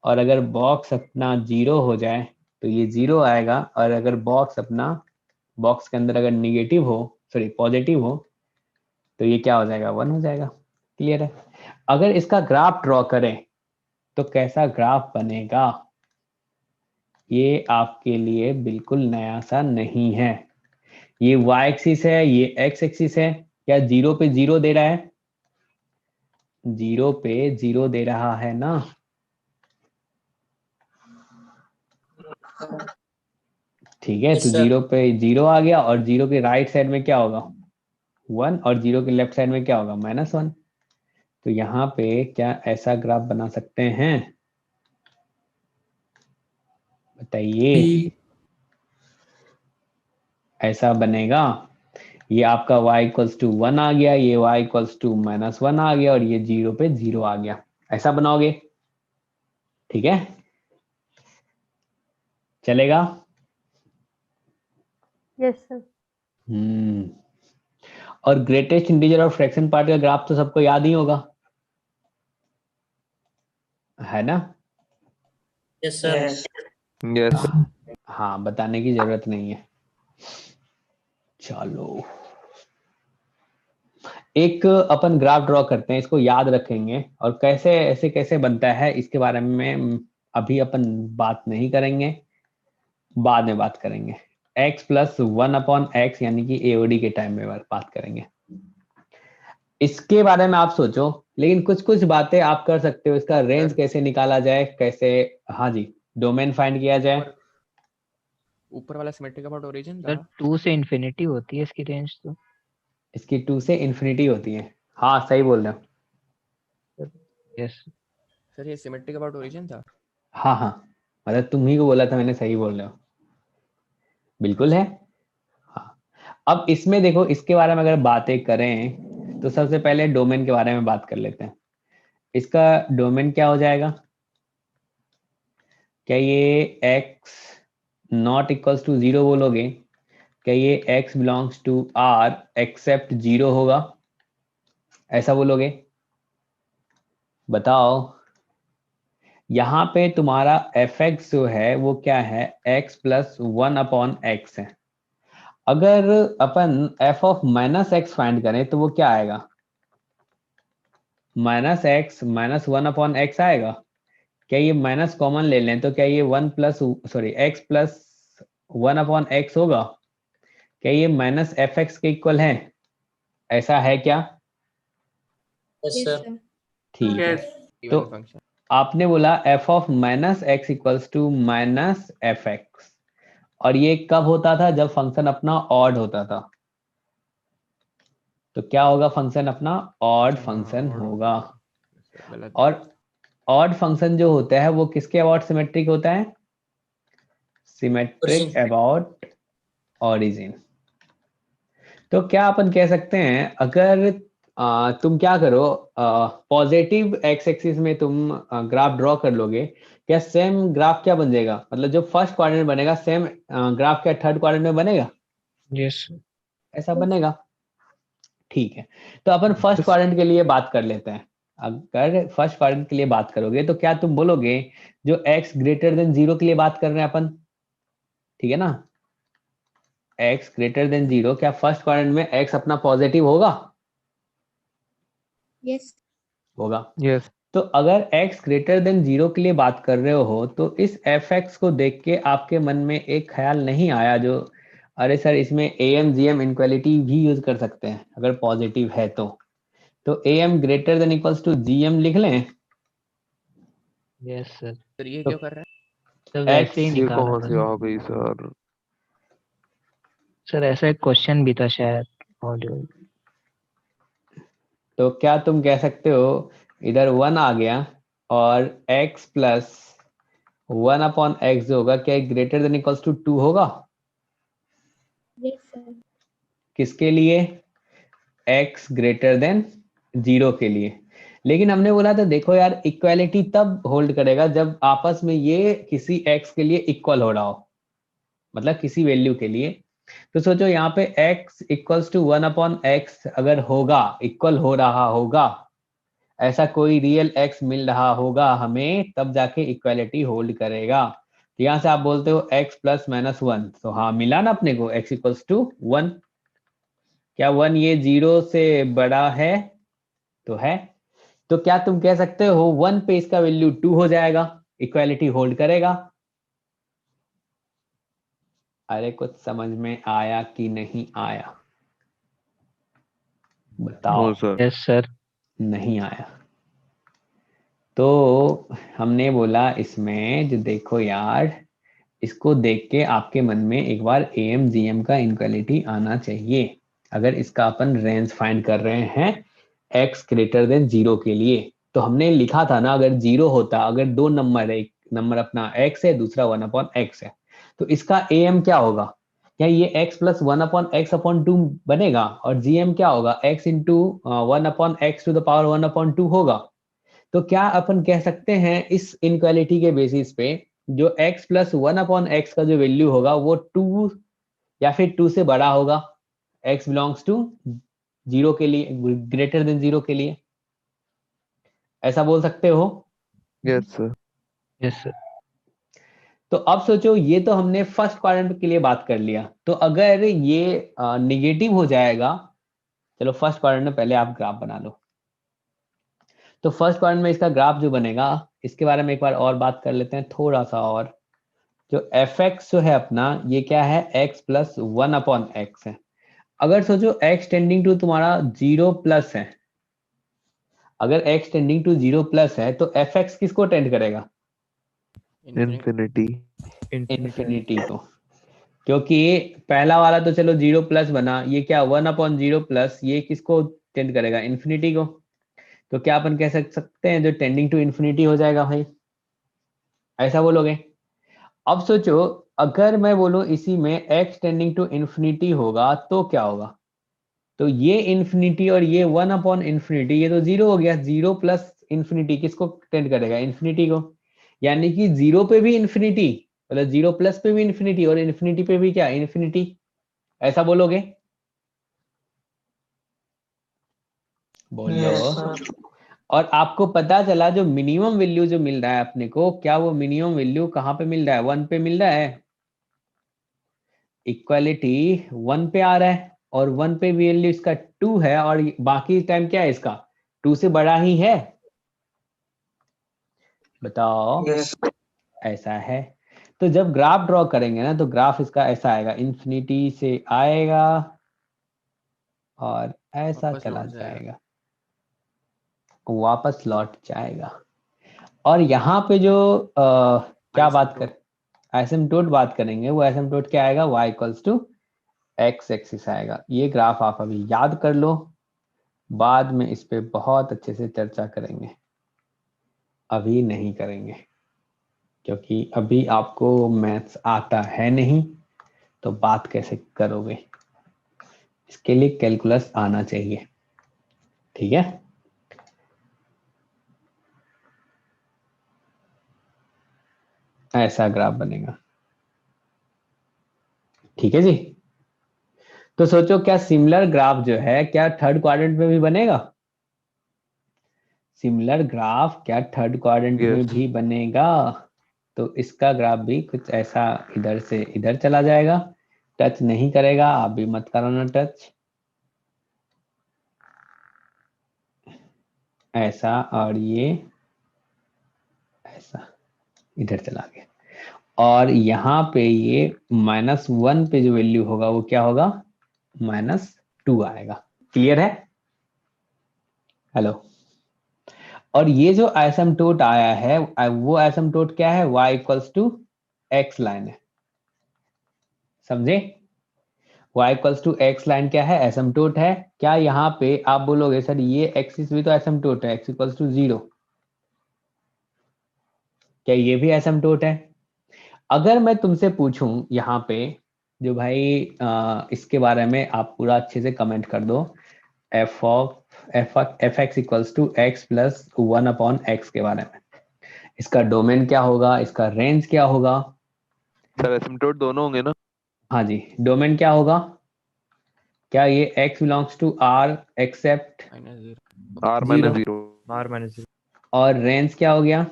और अगर बॉक्स अपना 0 हो जाए तो ये 0 आएगा, और अगर बॉक्स के अंदर अगर निगेटिव हो, सॉरी पॉजिटिव हो, तो ये क्या हो जाएगा, 1 हो जाएगा। क्लियर है? अगर इसका ग्राफ ड्रॉ करें तो कैसा ग्राफ बनेगा, ये आपके लिए बिल्कुल नया सा नहीं है। ये y एक्सिस है, ये x एक्सिस है, क्या 0 पे 0 दे रहा है? 0 पे 0 दे रहा है ना? ठीक है, तो 0 पे 0 आ गया, और 0 के राइट साइड में क्या होगा, 1, और 0 के लेफ्ट साइड में क्या होगा, -1। तो यहाँ पे क्या ऐसा ग्राफ बना सकते हैं, बताइए? ऐसा बनेगा? ये आपका y इक्वल्स टू 1 आ गया, ये y इक्वल्स टू -1 आ गया, और ये 0 पे 0 आ गया। ऐसा बनाओगे? ठीक है, चलेगा? Yes, sir. और ग्रेटेस्ट इंटीजर और फ्रैक्शन पार्ट का ग्राफ तो सबको याद ही होगा, है ना? Yes, sir. यस। हाँ, बताने की जरूरत नहीं है। चलो एक अपन ग्राफ ड्रॉ करते हैं, इसको याद रखेंगे, और कैसे ऐसे कैसे बनता है इसके बारे में अभी अपन बात नहीं करेंगे, बाद में बात करेंगे। x प्लस 1/x यानी कि AOD के टाइम में बात करेंगे। इसके बारे में आप सोचो, लेकिन कुछ कुछ बातें आप कर सकते हो। इसका रेंज कैसे निकाला जाए, कैसे, हाँ जी, डोमेन फाइंड किया जाए। ऊपर वाला सिमेट्रिक अबाउट ओरिजिन सर 2 से इन्फिनिटी होती है इसकी रेंज तो। इसकी 2 से इन्फिनिटी होती है, हाँ सही बोल रहे हो। यस सर ये सिमेट्रिक अबाउट ओरिजिन था। हाँ हाँ, मतलब तुम ही को बोला था मैंने, सही बोल रहे हो, बिल्कुल है। हाँ, अब इसमें देखो, इसके बारे में अगर बातें करें तो सबसे पहले डोमेन के बारे में बात कर लेते हैं। इसका डोमेन क्या हो जाएगा? क्या ये x नॉट इक्वल्स टू 0 बोलोगे? क्या ये x belongs to R except 0 होगा, ऐसा बोलोगे? बताओ। यहाँ पे तुम्हारा fx जो है वो क्या है? x प्लस 1/x है। अगर अपन f of minus x find करें तो वो क्या आएगा? माइनस एक्स माइनस 1/x आएगा। क्या ये माइनस कॉमन ले लें तो क्या ये x प्लस 1/x होगा? क्या ये माइनस fx के इक्वल है? ऐसा है क्या? Yes Yes, sir. sir. ठीक है। Yes. तो इवन फंक्शन। आपने बोला f of minus x equals to minus f x, और ये कब होता था? जब फंक्शन अपना ऑड होता था। तो क्या होगा? फंक्शन अपना ऑड फंक्शन होगा। गलत। और ऑड फंक्शन जो होता है वो किसके अबाउट सिमेट्रिक होता है? Symmetric Origin. About origin. तो क्या अपन कह सकते हैं, अगर तुम क्या करो, पॉजिटिव एक्स एक्सिस में तुम ग्राफ ड्रॉ कर लोगे, क्या सेम ग्राफ क्या बन जाएगा? मतलब जो फर्स्ट क्वाड्रेंट बनेगा सेम ग्राफ क्या थर्ड क्वाड्रेंट में बनेगा? यस ऐसा बनेगा। ठीक है, तो अपन फर्स्ट क्वाड्रेंट के लिए बात कर लेते हैं। अगर फर्स्ट क्वाड्रेंट के लिए बात करोगे तो क्या तुम बोलोगे जो x ग्रेटर देन 0 के लिए बात कर रहे हैं अपन, ठीक है ना? x ग्रेटर देन 0, क्या फर्स्ट क्वाड्रेंट में x अपना पॉजिटिव होगा? Yes. होगा। यस तो अगर x ग्रेटर देन 0 के लिए बात कर रहे हो तो इस fx को देख के आपके मन में एक ख्याल नहीं आया जो, अरे सर इसमें am gm इनक्वालिटी भी यूज कर सकते हैं अगर पॉजिटिव है तो am greater than equals to gm लिख लें? Yes sir. सर ये तो क्यों कर रहे हैं? तो वैसे ही ये निकाला कहाँ था से आ गई सर? सर, ऐसा एक क्वेश्चन भी था शायद मॉड्यूल। तो क्या तुम कह सकते हो इधर 1 आ गया और x प्लस 1/x जो होगा क्या ग्रेटर देन इक्वल्स टू 2 होगा? Yes, sir. किसके लिए? x ग्रेटर देन 0 के लिए। लेकिन हमने बोला था देखो यार, इक्वालिटी तब होल्ड करेगा जब आपस में ये किसी x के लिए इक्वल हो रहा हो, मतलब किसी वैल्यू के लिए। तो सोचो यहाँ पे x इक्वल्स टू 1/x अगर होगा, इक्वल हो रहा होगा, ऐसा कोई रियल x मिल रहा होगा हमें, तब जाके इक्वालिटी होल्ड करेगा। तो यहाँ से आप बोलते हो x प्लस माइनस 1, तो हाँ मिला ना अपने को x इक्वल्स टू 1। क्या 1 ये 0 से बड़ा है? तो है। तो क्या तुम कह सकते हो 1 पे इसका वैल्यू 2 हो जाएगा, इक्वालिटी होल्ड करेगा? अरे कुछ समझ में आया कि नहीं आया? बताओ। No sir. Yes sir. नहीं आया। तो हमने बोला इसमें जो देखो यार, इसको देख के आपके मन में एक बार एम जीएम का इनक्वालिटी आना चाहिए। अगर इसका अपन रेंज फाइंड कर रहे हैं x ग्रेटर देन 0 के लिए, तो हमने लिखा था ना, अगर 0 होता, अगर दो नंबर है, एक नंबर अपना x है, दूसरा 1/x है, तो इसका am क्या होगा? क्या ये x प्लस 1/x/2 बनेगा, और gm क्या होगा? x into 1/x to the power 1/2 होगा। तो क्या अपन कह सकते हैं इस इनक्वालिटी के बेसिस पे जो x प्लस 1/x का जो वैल्यू होगा वो 2 या फिर 2 से बड़ा होगा x बिलोंग्स टू 0 के लिए, ग्रेटर देन 0 के लिए, ऐसा बोल सकते हो? Yes sir. Yes sir. तो अब सोचो, ये तो हमने फर्स्ट क्वाड्रेंट के लिए बात कर लिया, तो अगर ये निगेटिव हो जाएगा, चलो फर्स्ट क्वाड्रेंट में पहले आप ग्राफ बना लो। तो फर्स्ट क्वाड्रेंट में इसका ग्राफ जो बनेगा, इसके बारे में एक बार और बात कर लेते हैं थोड़ा सा। और जो fx जो है अपना, ये क्या है? x प्लस 1/x है। अगर सोचो x टेंडिंग टू तुम्हारा 0 प्लस है, अगर x टेंडिंग टू 0 प्लस है तो fx किसको टेंड करेगा? इन्फिनिटी। इन्फिनिटी को। क्योंकि पहला वाला तो चलो 0 प्लस बना, ये क्या 1/0 प्लस, ये किसको टेंड करेगा? इन्फिनिटी को। तो क्या अपन कह सकते हैं जो टेंडिंग टू इन्फिनिटी हो जाएगा भाई, ऐसा बोलोगे? अब सोचो अगर मैं बोलूं इसी में x टेंडिंग टू इन्फिनिटी होगा तो क्या होगा? तो ये इन्फिनिटी और ये 1/इन्फिनिटी, ये तो जीरो हो गया। जीरो प्लस इन्फिनिटी किसको टेंड करेगा? इन्फिनिटी को। यानी कि जीरो पे भी इन्फिनिटी, मतलब जीरो प्लस पे भी इन्फिनिटी और इन्फिनिटी पे भी क्या? इन्फिनिटी। ऐसा बोलोगे? बोलो। Yes, sir. और आपको पता चला जो मिनिमम वैल्यू जो मिल रहा है अपने को, क्या वो मिनिमम वैल्यू कहाँ पे मिल रहा है? 1 पे मिल रहा है। इक्वालिटी 1 पे आ रहा है और 1 पे वैल्यू इसका 2 है और बाकी टाइम क्या है इसका? 2 से बड़ा ही है। बताओ। Yes. ऐसा है। तो जब ग्राफ ड्रॉ करेंगे ना तो ग्राफ इसका ऐसा आएगा, इन्फिनिटी से आएगा और ऐसा वापस चला लौट जाएगा। जाएगा, वापस लौट जाएगा। और यहाँ पे जो क्या बात कर, एसिम्पटोट बात करेंगे, वो एसिम्पटोट क्या आएगा? y equals to x axis आएगा। ये ग्राफ आप अभी याद कर लो, बाद में इस पे बहुत अच्छे से चर्चा करेंगे, अभी नहीं करेंगे क्योंकि अभी आपको मैथ्स आता है नहीं, तो बात कैसे करोगे? इसके लिए कैलकुलस आना चाहिए, ठीक है? ऐसा ग्राफ बनेगा, ठीक है जी। तो सोचो क्या सिमिलर ग्राफ जो है क्या थर्ड क्वाड्रेंट में भी बनेगा? सिमिलर ग्राफ क्या थर्ड क्वाड्रेंट में Yes. भी बनेगा? तो इसका ग्राफ भी कुछ ऐसा इधर से इधर चला जाएगा, टच नहीं करेगा, आप भी मत कराना टच, ऐसा, और ये ऐसा इधर चला गया। और यहाँ पे ये -1 पे जो वैल्यू होगा वो क्या होगा? -2 आएगा। क्लियर है? हेलो। और ये जो एसिम्पटोट आया है वो एसिम्पटोट क्या है? y equals to x line है, समझे? y equals to x line क्या है? एसिम्पटोट है। क्या यहाँ पे आप बोलोगे सर ये एक्सिस भी तो एसिम्पटोट है, x इक्वल्स टू 0, क्या ये भी एसिम्पटोट है? अगर मैं तुमसे पूछूं यहाँ पे जो भाई इसके बारे में आप पूरा अच्छे से कमेंट कर दो, f x equals to x plus 1/x के बारे में, इसका डोमेन क्या होगा, इसका रेंज क्या होगा? सर एसिम्पटोट दोनों होंगे ना? हाँ जी, डोमेन क्या होगा? क्या ये x belongs to r except R Zero. -0. और रेंज क्या हो गया?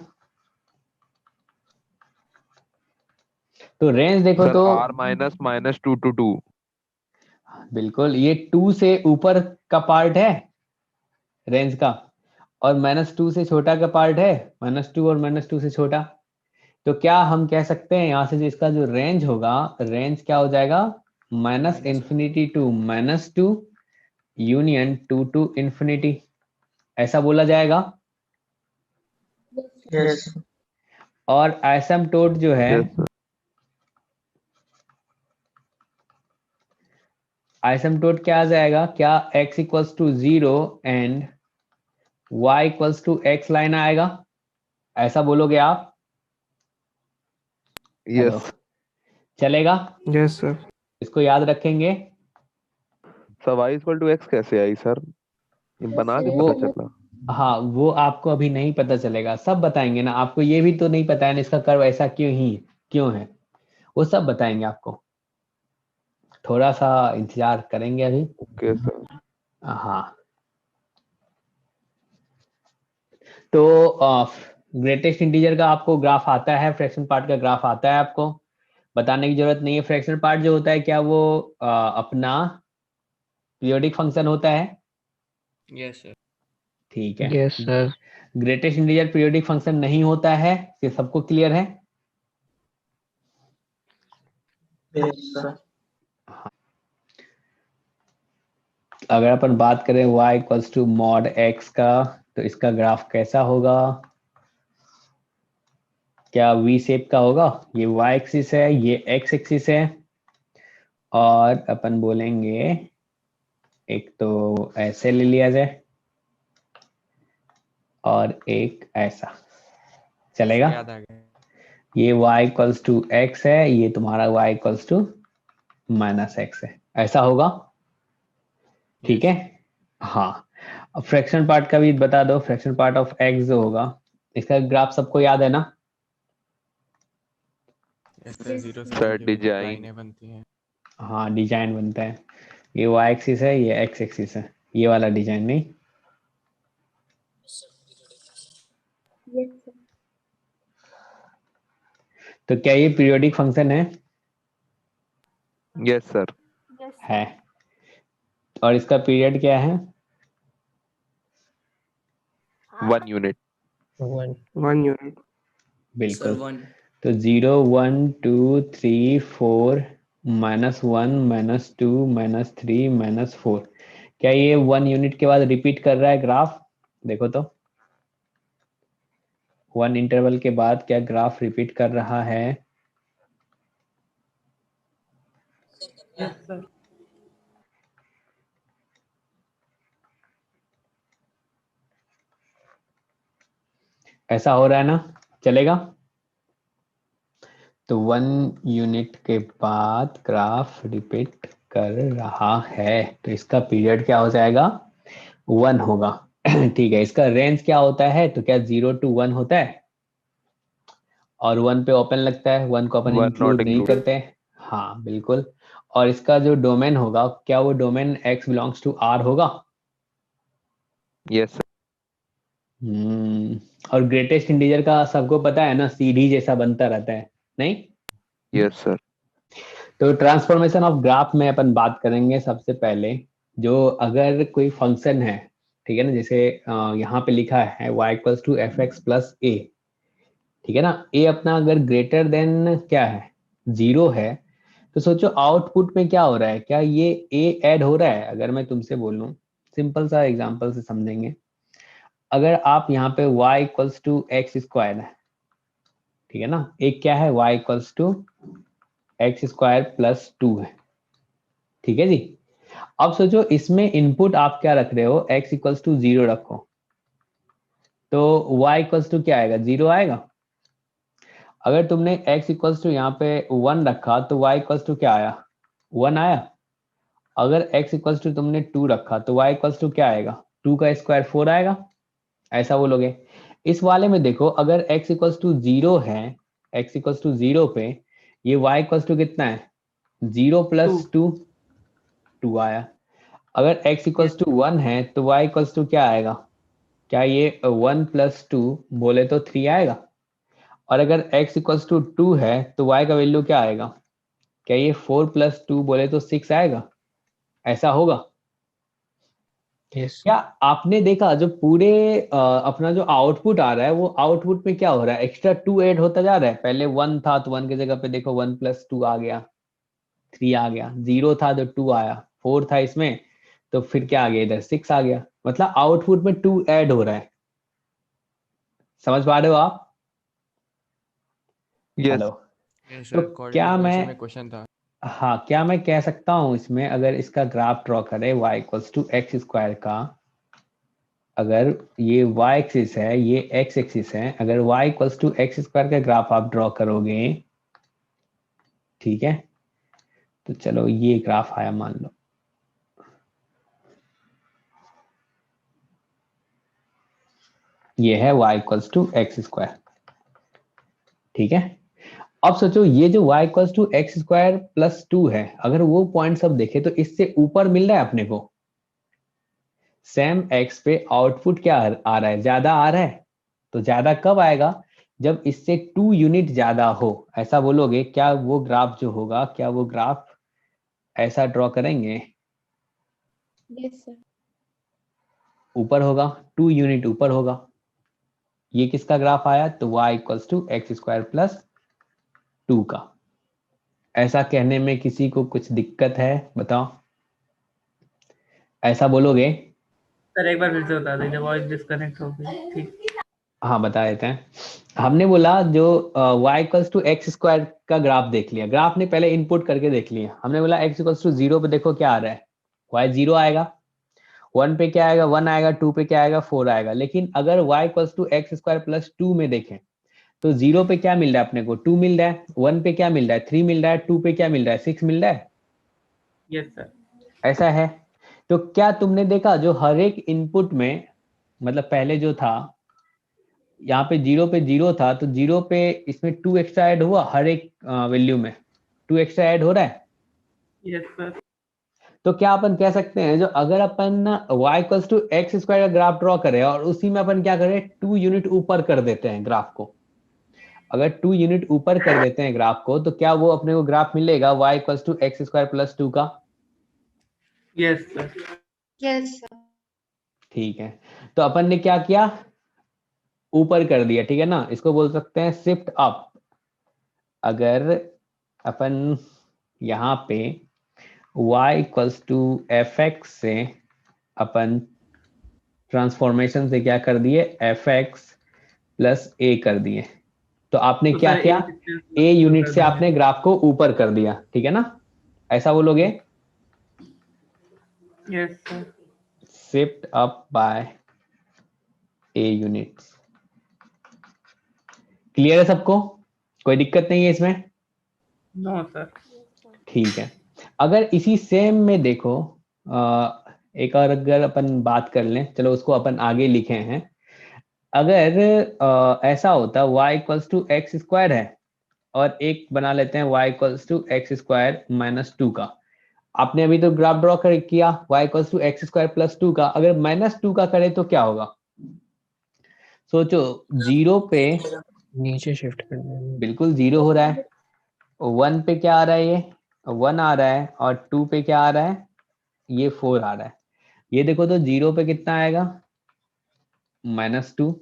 तो रेंज देखो सर तो R -2 to 2. बिल्कुल ये 2 से ऊपर का पार्ट है रेंज का, और -2 से छोटा का पार्ट है, -2 और -2 से छोटा। तो क्या हम कह सकते हैं यहाँ से जो इसका जो रेंज होगा, रेंज क्या हो जाएगा? -Infinity to -2 union 2 to infinity, ऐसा बोला जाएगा। Yes. और एसिम्पटोट जो है, Yes, sir. एसिम्पटोट क्या आ जाएगा? क्या x equals to 0 and y equals to x line आएगा, ऐसा बोलोगे आप? Hello, Yes. चलेगा? Yes, sir. इसको याद रखेंगे। Sir y equal to x कैसे आई सर? ये बना के वो पता चला। हाँ, वो आपको अभी नहीं पता चलेगा, सब बताएंगे ना आपको। ये भी तो नहीं पता है ना इसका कर्व ऐसा क्यों है, वो सब बताएंगे आपको। थोड़ा सा इंतजार करेंगे अभी। Okay sir. हाँ, तो ग्रेटेस्ट इंटीजर का आपको ग्राफ आता है, फ्रैक्शन पार्ट का ग्राफ आता है, आपको बताने की जरूरत नहीं है। फ्रैक्शन पार्ट जो होता है क्या वो अपना पीरियोडिक फंक्शन होता है? Yes sir. ठीक है। Yes, sir. Greatest integer periodic function नहीं होता है, ये सबको क्लियर है? Yes, sir. अगर अपन बात करें y equals to mod x का, तो इसका ग्राफ कैसा होगा? क्या वी शेप का होगा? ये y एक्सिस है, ये x एक्सिस है, और अपन बोलेंगे एक तो ऐसे ले लिया जाए, और एक ऐसा चलेगा। याद आ गया। ये y इक्वल्स टू x है, ये तुम्हारा y इक्वल्स टू -x है, ऐसा होगा। ठीक है। हाँ, अब फ्रैक्शन पार्ट का भी बता दो। फ्रैक्शन पार्ट ऑफ x जो होगा, इसका ग्राफ सबको याद है ना? Yes, sir, 0 से Sir, 1 की design. लाइनें बनती हैं। हाँ, डिजाइन बनता है। ये y एक्सिस है, ये x एक्सिस है, ये वाला डिजाइन नहीं। Yes, sir. तो क्या ये पीरियोडिक फंक्शन है? Yes, sir. Yes, sir. है। और इसका पीरियड क्या है? 1 unit. 1 unit. बिल्कुल। तो 0 1 2 3 4 -1 -2 -3 -4, क्या ये 1 यूनिट के बाद रिपीट कर रहा है ग्राफ? देखो तो 1 इंटरवल के बाद क्या ग्राफ रिपीट कर रहा है? Yes, sir. ऐसा हो रहा है ना? चलेगा। तो 1 यूनिट के बाद ग्राफ रिपीट कर रहा है, तो इसका पीरियड क्या हो जाएगा? 1 होगा। ठीक है। इसका रेंज क्या होता है? तो क्या 0 to 1 होता है, और 1 पे ओपन लगता है, 1 को अपन 1 इंक्लूड not नहीं included. करते। हाँ बिल्कुल। और इसका जो डोमेन होगा, क्या वो domain x belongs to r होगा? Yes, sir. और ग्रेटेस्ट इंटीजर का सबको पता है ना, सीढ़ी जैसा बनता रहता है, नहीं? Yes, sir. तो ट्रांसफॉर्मेशन ऑफ ग्राफ में अपन बात करेंगे सबसे पहले। जो अगर कोई फंक्शन है, ठीक है ना, जैसे यहाँ पे लिखा है y equals to f x plus a, ठीक है ना, a अपना अगर ग्रेटर देन क्या है, 0 है, तो सोचो आउटपुट में क्या हो रहा है, क्या ये a ऐड हो रहा है? अगर मैं तुमसे बोलूं, सिंपल सा एग्जांपल से समझेंगे। अगर आप यहाँ पे y equals to x square है, ठीक है ना, एक क्या है y equals to x square plus 2 है, ठीक है जी। अब सोचो इसमें इनपुट आप क्या रख रहे हो, x इक्वल्स टू 0 रखो, तो y इक्वल्स टू क्या आएगा? 0 आएगा। अगर तुमने x इक्वल्स टू यहाँ पे 1 रखा, तो y इक्वल्स टू क्या आया? 1 आया। अगर x इक्वल्स टू तुमने 2 रखा, तो y इक्वल्स टू क्या आएगा? 2 का स्क्वायर 4 आएगा। ऐसा बोलोगे। इस वाले में देखो, अगर x इक्वल्स टू 0 है, x इक्वल्स टू 0 पे ये y इक्वल्स टू कितना है? 0 प्लस 2, 2 आया। अगर x इक्वल्स टू 1 है, तो y इक्वल्स टू क्या आएगा? क्या ये 1 प्लस 2 बोले तो 3 आएगा। और अगर x इक्वल्स टू 2 है, तो y का वैल्यू क्या आएगा? क्या ये 4 प्लस 2 बोले तो 6 आएगा। ऐसा होगा। Yes. क्या आपने देखा जो पूरे अपना जो आउटपुट आ रहा है, वो आउटपुट में क्या हो रहा है? एक्स्ट्रा 2 ऐड होता जा रहा है। पहले 1 था तो 1 की जगह पे देखो 1 प्लस 2 आ गया, 3 आ गया। 0 था तो 2 आया, 4 था इसमें तो फिर क्या आ गया? इधर 6 आ गया। मतलब आउटपुट में 2 ऐड हो रहा है। समझ पा रहे हो आप? Yes. हेलो। Yes, तो sir, क्या coordinate ratio मैं, में क्वेश्चन था। हाँ, क्या मैं कह सकता हूँ इसमें, अगर इसका ग्राफ ड्रॉ करें y equals to x square का, अगर ये y एक्सिस है, ये x एक्सिस है, अगर y equals to x square का ग्राफ आप ड्रॉ करोगे, ठीक है, तो चलो ये ग्राफ आया मान लो, ये है y equals to x square, ठीक है। अब सोचो ये जो y equals to x square plus 2 है, अगर वो पॉइंट सब देखे तो इससे ऊपर मिल रहा है अपने को। सेम x पे आउटपुट क्या आ रहा है? ज्यादा आ रहा है। तो ज्यादा कब आएगा? जब इससे 2 यूनिट ज्यादा हो। ऐसा बोलोगे। क्या वो ग्राफ जो होगा, क्या वो ग्राफ ऐसा ड्रॉ करेंगे? Yes, sir. ऊपर होगा, 2 यूनिट ऊपर होगा। ये किसका ग्राफ आया? तो y equals to x square plus 2 का। ऐसा कहने में किसी को कुछ दिक्कत है? बताओ। ऐसा बोलोगे? सर एक बार फिर से बता दीजिए, वॉइस डिस्कनेक्ट हो गई। ठीक। हाँ, बता देते हैं। हमने बोला जो y equals to x square का ग्राफ देख लिया, ग्राफ ने पहले इनपुट करके देख लिया। हमने बोला x इक्वल्स टू 0 पे देखो क्या आ रहा है, y 0 आएगा। 1 पे क्या आएगा 1 आएगा, 2 पे क्या आएगा 4 आएगा। लेकिन अगर y equals to x square plus 2 में देखें तो 0 पे क्या मिल रहा है अपने को 2 मिल रहा है, 1 पे क्या मिल रहा है 3 मिल रहा है, 2 पे क्या मिल रहा है 6 मिल रहा है। Yes sir. ऐसा है। तो क्या तुमने देखा जो हर एक इनपुट में, मतलब पहले जो था यहाँ पे 0 पे 0 था तो 0 पे इसमें 2 एक्स्ट्रा ऐड हुआ, हर एक वैल्यू में 2 एक्स्ट्रा ऐड हो रहा है। Yes sir. तो क्या अपन कह सकते हैं जो अगर अपन y equals to x square का ग्राफ ड्रॉ करें और उसी में अपन क्या करें 2 यूनिट ऊपर कर देते हैं ग्राफ को, अगर 2 यूनिट ऊपर कर देते हैं ग्राफ को तो क्या वो अपने को ग्राफ मिलेगा y equals to x square plus 2 का। Yes sir. Yes, sir. ठीक है, तो अपन ने क्या किया ऊपर कर दिया, ठीक है ना, इसको बोल सकते हैं शिफ्ट अप। अगर अपन यहाँ पे y equals to f x से अपन ट्रांसफॉर्मेशन से क्या कर दिए एफ एक्स प्लस ए कर दिए, तो आपने तो क्या सर किया ए ए यूनिट से आपने ग्राफ को ऊपर कर दिया, ठीक है ना, ऐसा बोलोगे yes sir. Shift up by a units. Clear है सबको, कोई दिक्कत नहीं है इसमें। No sir. ठीक है, अगर इसी सेम में देखो एक और अगर अपन बात कर लें, चलो उसको अपन आगे लिखे हैं। अगर ऐसा होता y equals to x square है और एक बना लेते हैं y equals to x square minus 2 का, आपने अभी तो ग्राफ ड्रॉ कर किया y equals to x square plus 2 का, अगर माइनस 2 का करे तो क्या होगा सोचो। 0 पे नीचे शिफ्ट कर देंगे। बिल्कुल 0 हो रहा है, 1 पे क्या आ रहा है ये 1 आ रहा है, और 2 पे क्या आ रहा है ये 4 आ रहा है। ये देखो तो 0 पे कितना आएगा -2,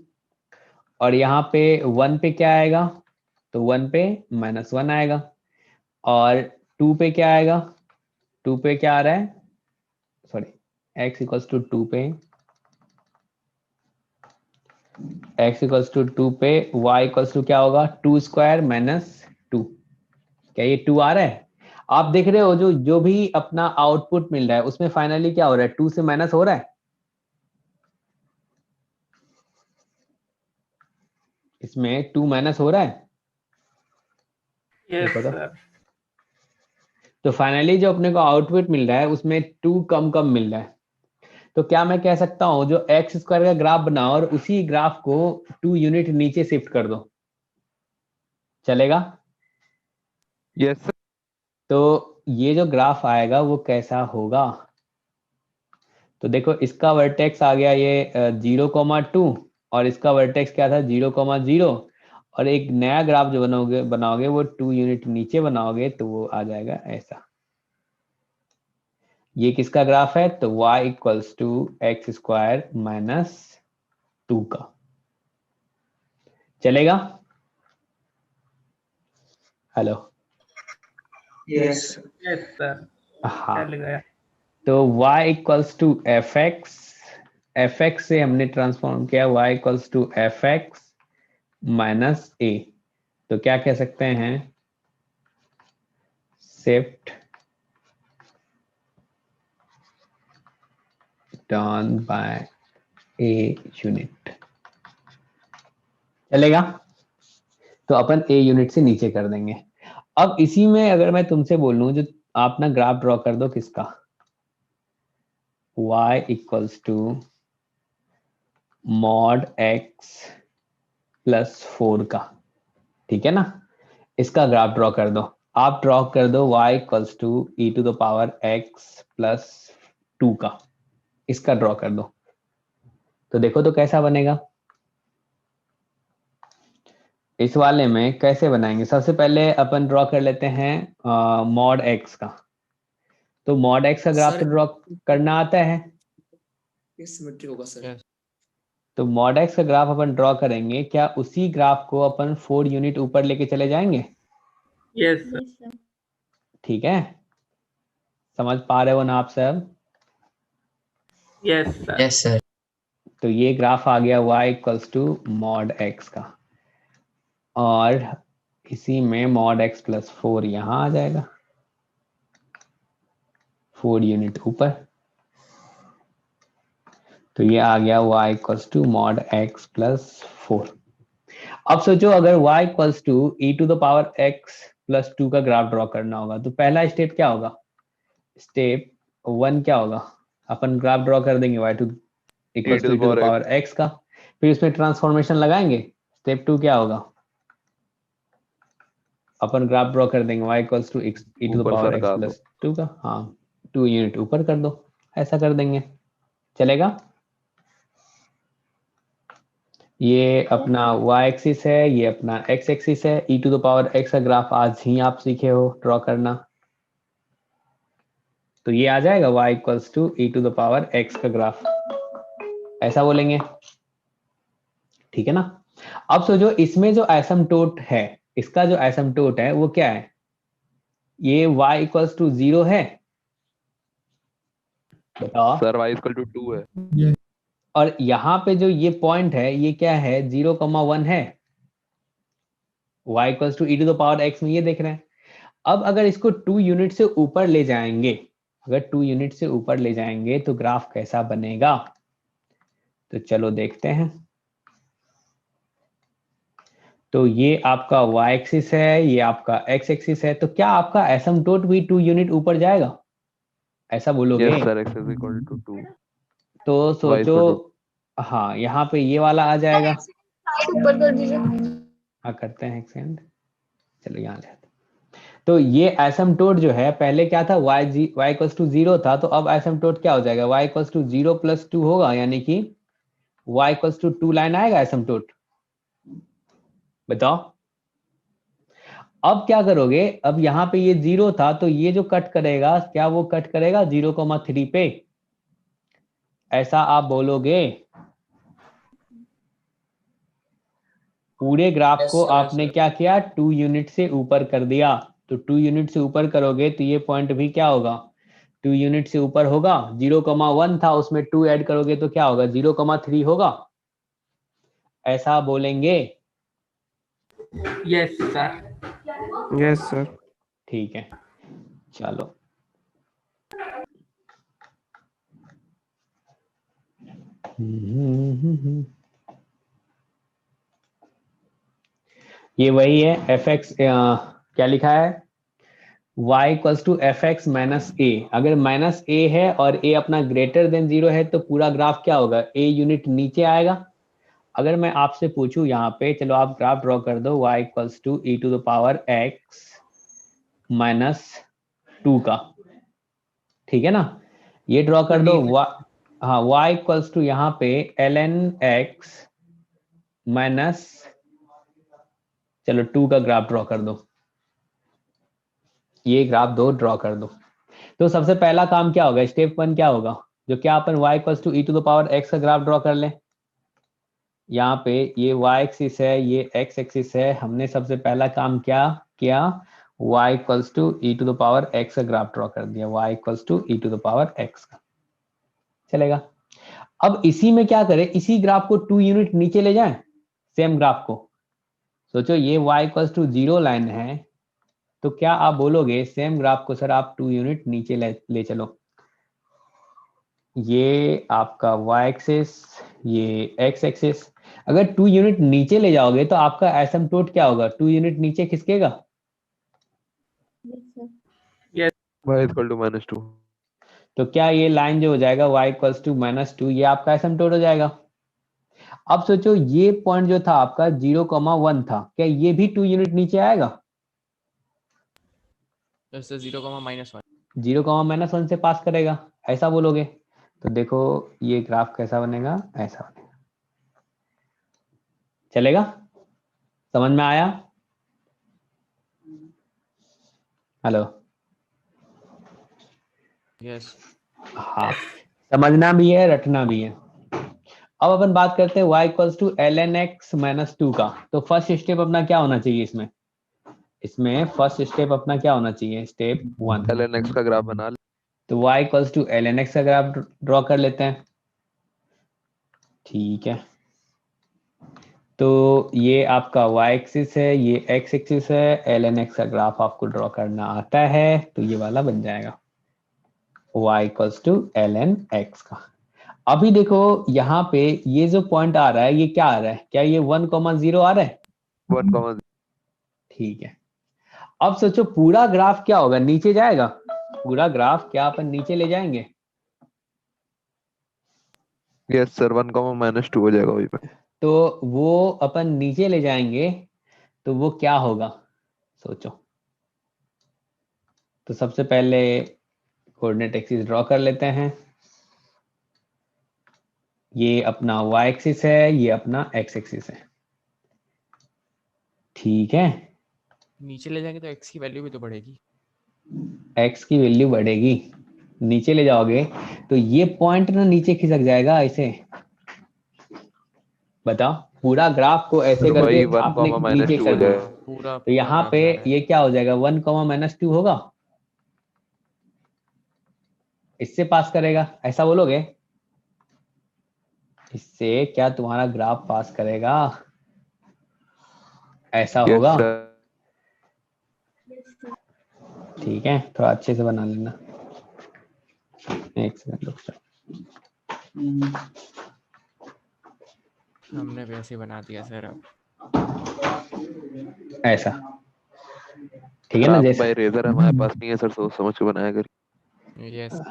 और यहाँ पे 1 पे क्या आएगा तो 1 पे -1 आएगा, और 2 पे क्या आएगा 2 पे क्या आ रहा है, सॉरी x इक्वल्स टू 2 पे x इक्वल्स टू 2 पे y इक्वल्स टू क्या होगा 2 स्क्वायर -2। क्या ये 2 आ रहा है। आप देख रहे हो जो भी अपना आउटपुट मिल रहा है उसमें फाइनली क्या हो रहा है 2 से माइनस हो रहा है, इसमें 2 माइनस हो रहा है। यस देखो सर। तो फाइनली जो अपने को आउटपुट मिल रहा है उसमें 2 कम कम मिल रहा है। तो क्या मैं कह सकता हूं जो एक्स स्क्वायर का ग्राफ बनाओ और उसी ग्राफ को 2 यूनिट नीचे शिफ्ट कर दो, चलेगा। Yes sir. तो ये जो ग्राफ आएगा वो कैसा होगा, तो देखो इसका वर्टेक्स आ गया ये 0,2 और इसका वर्टेक्स क्या था 0,0, और एक नया ग्राफ जो बनाओगे वो 2 यूनिट नीचे बनाओगे तो वो आ जाएगा ऐसा। ये किसका ग्राफ है तो y equals to x square minus 2 का, चलेगा। Hello Yes. Yes sir. हाँ, चल गया। तो y equals to f x से हमने ट्रांसफॉर्म किया y equals to f x minus a, तो क्या कह सकते हैं shifted by a unit, चलेगा। तो अपन ए यूनिट से नीचे कर देंगे। अब इसी में अगर मैं तुमसे बोलूं जो आप ना ग्राफ ड्रॉ कर दो किसका y equals to mod x plus 4 का, ठीक है ना, इसका ग्राफ ड्रॉ कर दो। आप ड्रॉ कर दो y equals to e to the power x plus 2 का, इसका ड्रॉ कर दो तो देखो तो कैसा बनेगा। इस वाले में कैसे बनाएंगे, सबसे पहले अपन ड्रॉ कर लेते हैं मॉड x का, तो मॉड x का ग्राफ तो ड्रॉ करना आता है, ये सिमेट्री होगा सर। तो मॉड x का ग्राफ अपन ड्रॉ करेंगे, क्या उसी ग्राफ को अपन 4 यूनिट ऊपर लेके चले जाएंगे। Yes sir. Yes, sir. ठीक है, समझ पा रहे हो ना आप सब। Yes sir. Yes sir. तो ये ग्राफ आ गया y equals to mod x का, और इसी में मॉड x प्लस 4 यहाँ आ जाएगा, 4 यूनिट ऊपर। तो ये आ गया y equals to mod x plus 4। अब सोचो अगर y equals to e to the power x plus 2 का ग्राफ ड्रॉ करना होगा तो पहला स्टेप क्या होगा? स्टेप 1 क्या होगा? अपन ग्राफ ड्रॉ कर देंगे y to equals to e to the power x का, फिर उसमें ट्रांसफॉर्मेशन लगाएंगे। स्टेप 2 क्या होगा? अपन ग्राफ ड्रॉ कर देंगे y equals to e to the power x plus 2 का, हाँ 2 यूनिट ऊपर कर दो, ऐसा कर देंगे, चलेगा? ये अपना y एक्सिस है, ये अपना x एक्सिस है। e to the power x का ग्राफ आज ही आप सीखे हो ड्रॉ करना, तो ये आ जाएगा y equals to e to the power x का ग्राफ, ऐसा बोलेंगे, ठीक है ना? अब सोचो इसमें जो एसिम्पटोट है, इसका जो एसिम्पटोट है वो क्या है? ये y इक्वल्स टू 0 है, बताओ सर y इक्वल टू 2 है। और यहाँ पे जो ये पॉइंट है ये क्या है? 0,1 है। y equals to e to the power x में ये देख रहे हैं। अब अगर इसको 2 यूनिट से ऊपर ले जाएंगे, अगर 2 यूनिट से ऊपर ले जाएंगे तो ग्राफ कैसा बनेगा? तो चलो देखते हैं। तो ये आपका y एक्सिस है, ये आपका x एक्सिस है, तो क्या आपका एसिम्पटोट भी 2 यूनिट ऊपर जाएगा? ऐसा बोलोगे? Yes sir, x is equal to 2। तो सोचो, हाँ यहाँ पे ये वाला आ जाएगा, ऊपर कर दीजिए। हाँ करते हैं एक्सटेंड, चलो यहाँ ले आते हैं। तो ये एसिम्पटोट जो है पहले क्या था? y इक्वल्स टू 0 था, तो अब एसिम्पटोट क्या हो जाएगा? y इक्वल्स टू 0 प्लस 2 होगा, यानी कि y इक्वल्स टू 2 लाइन आएगा एसिम्पटोट, बताओ। अब क्या करोगे? अब यहाँ पे ये 0 था तो ये जो कट करेगा, क्या वो कट करेगा 0,3 पे? ऐसा आप बोलोगे? पूरे ग्राफ को आपने क्या किया? 2 यूनिट से ऊपर कर दिया, तो 2 यूनिट से ऊपर करोगे तो ये पॉइंट भी क्या होगा? 2 यूनिट से ऊपर होगा। 0,1 था, उसमें 2 ऐड करोगे तो क्या होगा? 0,3 होगा, ऐसा बोलेंगे? Yes sir. Yes sir. ठीक है, चलो ये वही है एफ एक्स, क्या लिखा है? y equals to f x minus a. अगर माइनस ए है और a अपना ग्रेटर देन 0 है तो पूरा ग्राफ क्या होगा? a यूनिट नीचे आएगा। अगर मैं आपसे पूछूं यहाँ पे, चलो आप ग्राफ ड्रॉ कर दो y equals to e to the power x minus 2 का, ठीक है ना? ये ड्रॉ कर दो हाँ, y इक्वल्स टू यहाँ पे ln x माइनस, चलो 2 का ग्राफ ड्रॉ कर दो, ये ग्राफ दो ड्रॉ कर दो। तो सबसे पहला काम क्या होगा? स्टेप 1 क्या होगा? जो क्या अपन y equals to e to the power x का ग्राफ ड्रॉ कर लें। यहाँ पे ये y एक्सिस है, ये x एक्सिस है, हमने सबसे पहला काम क्या किया? y equals to e to the power x का ग्राफ ड्रॉ कर दिया, y equals to e to the power x का, चलेगा? अब इसी में क्या करें? इसी ग्राफ को 2 यूनिट नीचे ले जाएं, सेम ग्राफ को। सोचो ये y इक्वल्स टू 0 लाइन है, तो क्या आप बोलोगे सेम ग्राफ को सर आप 2 यूनिट नीचे ले चलो? ये आपका y एक्सिस, ये x एक्सिस, अगर 2 यूनिट नीचे ले जाओगे तो आपका एसिम्पटोट क्या होगा? 2 यूनिट नीचे खिसकेगा, y इक्वल टू -2। तो क्या ये लाइन जो हो जाएगा y इक्वल्स टू -2, ये आपका एसिम्पटोट हो जाएगा। अब सोचो ये पॉइंट जो था आपका 0,1 था, क्या ये भी 2 यूनिट नीचे आएगा? जैसे 0,-1 0,-1 से पास करेगा, ऐसा बोलोगे? तो देखो ये ग्राफ कैसा बनेगा, ऐसा बनेगा, चलेगा? समझ में आया? हेलो? यस। हाँ, समझना भी है, रटना भी है। अब अपन बात करते हैं y equals to ln x minus 2 का। तो फर्स्ट स्टेप अपना क्या होना चाहिए इसमें? इसमें फर्स्ट स्टेप अपना क्या होना चाहिए? स्टेप 1 ln x का ग्राफ बना ले। तो y equals to ln x का ग्राफ ड्रॉ कर लेते हैं, ठीक है? तो ये आपका y एक्सिस है, ये x एक्सिस है, ln x का ग्राफ आपको ड्रॉ करना आता है तो ये वाला बन जाएगा y equals to ln x का। अभी देखो यहाँ पे ये जो पॉइंट आ रहा है ये क्या आ रहा है, क्या ये 1,0 आ रहा है? 1, ठीक है। अब सोचो पूरा ग्राफ क्या होगा, नीचे जाएगा? पूरा ग्राफ क्या अपन नीचे ले जाएंगे? यस सर, 1, -2 हो जाएगा वही पे। तो वो अपन नीचे ले जाएंगे तो वो क्या होगा सोचो। तो सबसे पहले कोऑर्डिनेट एक्सिस ड्रॉ कर लेते हैं। ये अपना y एक्सिस है, ये अपना x एक्सिस है, ठीक है। नीचे ले जाएंगे तो x की वैल्यू भी तो बढ़ेगी। x की वैल्यू बढ़ेगी, नीचे ले जाओगे तो ये पॉइंट ना नीचे खिसक जाएगा ऐसे। बताओ, पूरा ग्राफ को ऐसे तो करके भाई 1, आपने नीचे -2 कर हो दिया, जाएगा। पूरा तो यहाँ graph पे जा रहा है। ये क्या हो जाएगा, 1, -2 होगा। इससे पास करेगा, ऐसा बोलोगे? इससे क्या तुम्हारा ग्राफ पास करेगा? ऐसा यस होगा? सर। ठीक है, थोड़ा अच्छे से बना लेना। एक सेकंड रुक जाओ। हमने वैसे बना दिया सर। अब ऐसा ठीक है सर ना, आपके जैसे पास इरेजर हमारे पास नहीं है सर, सोच समझ के बनाया करिए। यस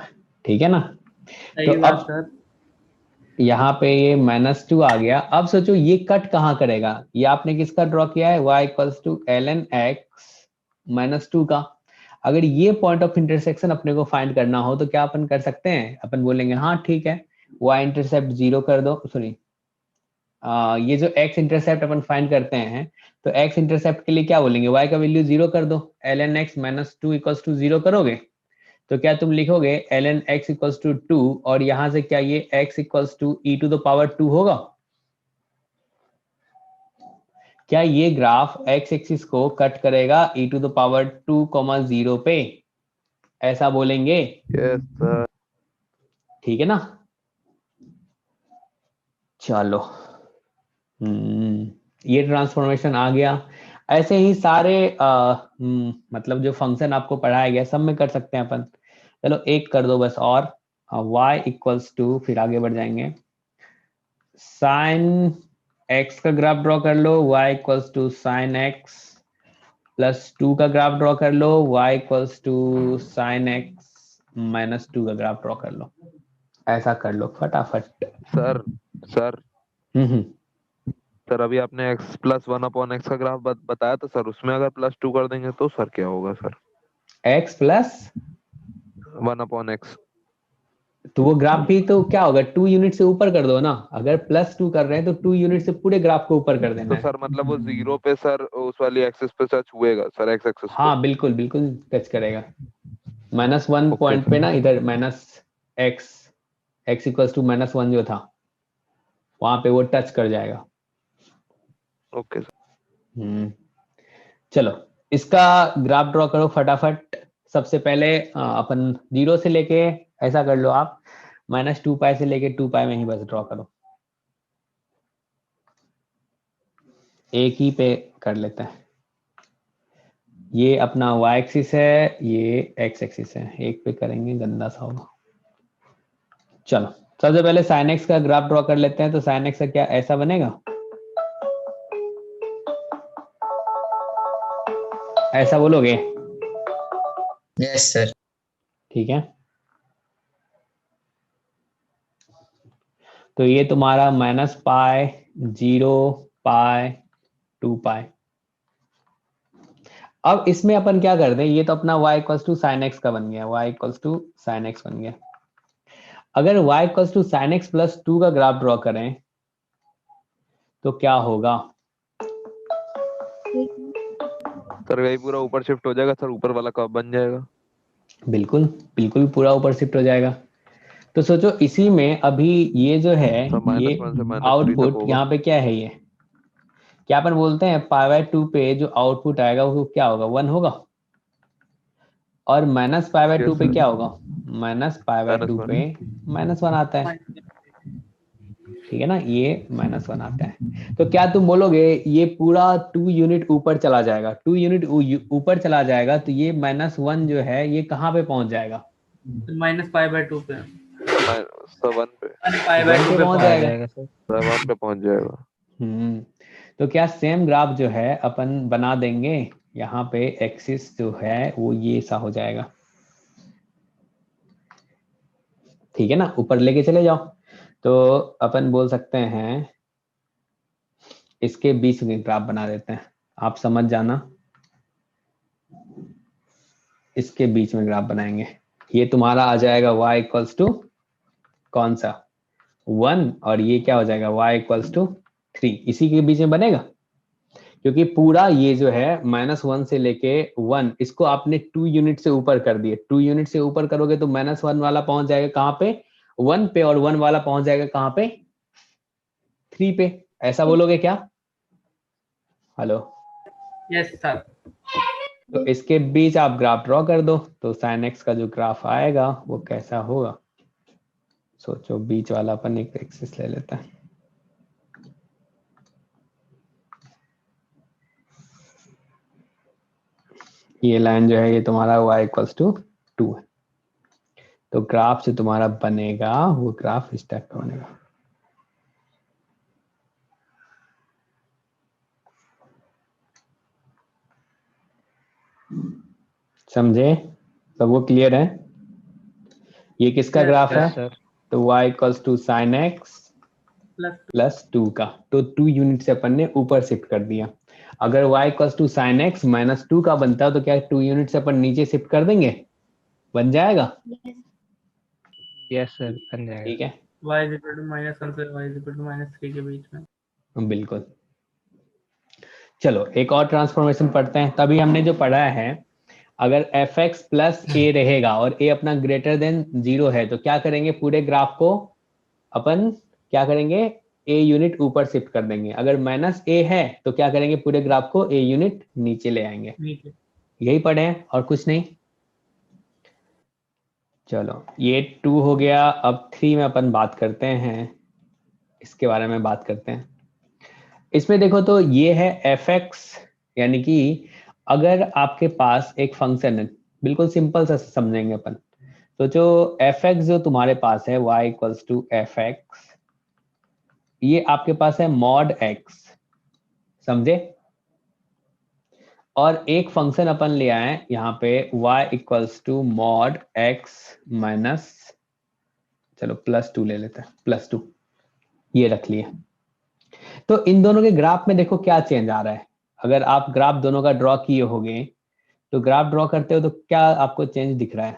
ठीक है ना। सही तो बात अब सर। यहाँ पे ये -2 आ गया। अब सोचो ये कट कहाँ करेगा, ये आपने किसका ड्रॉ किया है, y = ln x -2 का। अगर ये पॉइंट ऑफ इंटरसेक्शन अपने को फाइंड करना हो तो क्या अपन कर सकते हैं, अपन बोलेंगे हाँ ठीक है, y इंटरसेप्ट 0 कर दो, सॉरी ये जो x इंटरसेप्ट अपन फाइंड करते हैं, तो x इंटरसेप्ट के लिए क्या बोलेंगे, y का वैल्यू 0 कर दो, ln x -2 = 0 करोगे तो क्या तुम लिखोगे ln x = 2, और यहां से क्या ये x = e⁻² होगा? क्या ये ग्राफ x एक्सिस को कट करेगा e⁻² 0 पे, ऐसा बोलेंगे? Yes sir. ठीक है ना। चलो ये ट्रांसफॉर्मेशन आ गया। ऐसे ही सारे मतलब जो फंक्शन आपको पढ़ाया गया सब में कर सकते हैं अपन। चलो एक कर दो बस और, y = फिर आगे बढ़ जाएंगे, sin x का ग्राफ ड्रॉ कर लो, y = sin x +2 का ग्राफ ड्रॉ कर लो, y = sin x -2 का ग्राफ ड्रॉ कर लो। ऐसा कर लो फटाफट। सर सर हम्म सर अभी आपने x + 1/x का ग्राफ बताया था सर, उसमें अगर +2 कर देंगे तो सर क्या होगा सर? x + 1/x। तो वो ग्राफ भी तो क्या होगा, 2 यूनिट से ऊपर कर दो ना। अगर +2 कर रहे हैं तो 2 यूनिट से पूरे ग्राफ को ऊपर कर देना तो है। सर मतलब वो 0 पे सर उस वाली एक्सिस पे टच हुएगा सर, x एक्सिस को? हाँ बिल्कुल बिल्कुल टच करेगा। -1 ओके पॉइंट पे ना, इधर x = -1 जो था वहां पे वो टच कर जाएगा। Okay sir. चलो इसका ग्राफ ड्रॉ करो फटाफट। सबसे पहले अपन 0 से लेके, ऐसा कर लो आप, -2π से लेके 2π में ही बस ड्रॉ करो, एक ही पे कर लेते हैं। ये अपना y एक्सिस है, ये x एक्सिस है, एक पे करेंगे गंदा सा होगा। चलो सबसे पहले sin x का ग्राफ ड्रॉ कर लेते हैं। तो sin x का क्या ऐसा बनेगा, ऐसा बोलोगे? Yes sir. ठीक है, तो ये तुम्हारा -π 0π 2π। अब इसमें अपन क्या कर दें, ये तो अपना y = sin x का बन गया, y = sin x बन गया। अगर y = sin x +2 का ग्राफ ड्रॉ करें तो क्या होगा? सर वही पूरा ऊपर शिफ्ट हो जाएगा सर, ऊपर वाला कब बन जाएगा? बिल्कुल बिल्कुल पूरा ऊपर शिफ्ट हो जाएगा। तो सोचो इसी में अभी ये जो है, सर ये -1 से -3 तक आउटपुट होगा। यहाँ पे क्या है, ये क्या अपन बोलते हैं π/2 पे जो आउटपुट आएगा वो क्या होगा, 1 होगा। और -π/2 पे क्या होगा, -π/2 पे -1 आता है। ठीक है ना, ये -1 आता है। तो क्या तुम बोलोगे ये पूरा 2 यूनिट ऊपर चला जाएगा, 2 यूनिट ऊपर चला जाएगा तो ये -1 जो है ये कहाँ पे पहुंच जाएगा? -π/2 पे। सर 1 पे। पाई बाय 1 टू पे पे पहुंच पहुंच जाएगा। जाएगा सर। 1 पे पहुंच जाएगा। तो क्या सेम ग्राफ जो है अपन बना देंगे, यहाँ पे एक्सिस जो है वो ये सा हो जाएगा, ठीक है ना, ऊपर लेके चले जाओ। तो अपन बोल सकते हैं इसके बीच में ग्राफ बना देते हैं, आप समझ जाना, इसके बीच में ग्राफ बनाएंगे। ये तुम्हारा आ जाएगा y इक्वल्स टू कौन सा 1, और ये क्या हो जाएगा y इक्वल्स टू 3, इसी के बीच में बनेगा। क्योंकि पूरा ये जो है -1 से लेके 1, इसको आपने 2 यूनिट से ऊपर कर दिए, 2 यूनिट से ऊपर करोगे तो -1 वाला पहुंच जाएगा कहाँ पे 1 पे, और 1 वाला पहुंच जाएगा कहाँ पे 3 पे। ऐसा बोलोगे क्या? Hello, yes sir. तो इसके बीच आप ग्राफ ड्रॉ कर दो, तो sin x का जो ग्राफ आएगा वो कैसा होगा, सोचो। बीच वाला अपन एक एक्सिस ले लेता है, ये लाइन जो है ये तुम्हारा y इक्वल्स टू 2 है। तो ग्राफ जो तुम्हारा बनेगा वो ग्राफ इस टाइप का बनेगा। समझे? सबको क्लियर है? ये किसका ग्राफ है? सर तो y equals to sine x plus plus 2 का, तो 2 यूनिट से अपन ने ऊपर शिफ्ट कर दिया। अगर y equals to sine x -2 का बनता है तो क्या 2 यूनिट से अपन नीचे शिफ्ट कर देंगे, बन जाएगा? यस सर बन जाएगा। ठीक है, y इज इक्वल टू -1 से y इज इक्वल टू -3 के बीच में। बिल्कुल। चलो एक और ट्रांसफॉर्मेशन पढ़ते हैं। तभी हमने जो पढ़ा है, अगर एफ एक्स प्लस ए रहेगा और ए अपना ग्रेटर देन 0 है तो क्या करेंगे, पूरे ग्राफ को अपन क्या करेंगे, ए यूनिट ऊपर शिफ्ट कर देंगे। अगर -a है तो क्या करेंगे, पूरे ग्राफ को a यूनिट नीचे ले आएंगे। नीचे। यही पढ़े हैं और कुछ नहीं। चलो ये 2 हो गया। अब 3 में अपन बात करते हैं, इसके बारे में बात करते हैं। इसमें देखो तो ये है एफ एक्स, यानी कि अगर आपके पास एक फंक्शन है, बिल्कुल सिंपल सा समझेंगे अपन। तो जो एफ एक्स जो तुम्हारे पास है y equals to f x, ये आपके पास है मॉड एक्स, समझे? और एक फंक्शन अपन ले आए यहाँ पे y equals to mod x minus, चलो +2 ले लेते हैं, +2, ये रख लिए। तो इन दोनों के ग्राफ में देखो क्या चेंज आ रहा है। अगर आप ग्राफ दोनों का ड्रॉ किए होगे तो ग्राफ ड्रॉ करते हो तो क्या आपको चेंज दिख रहा है?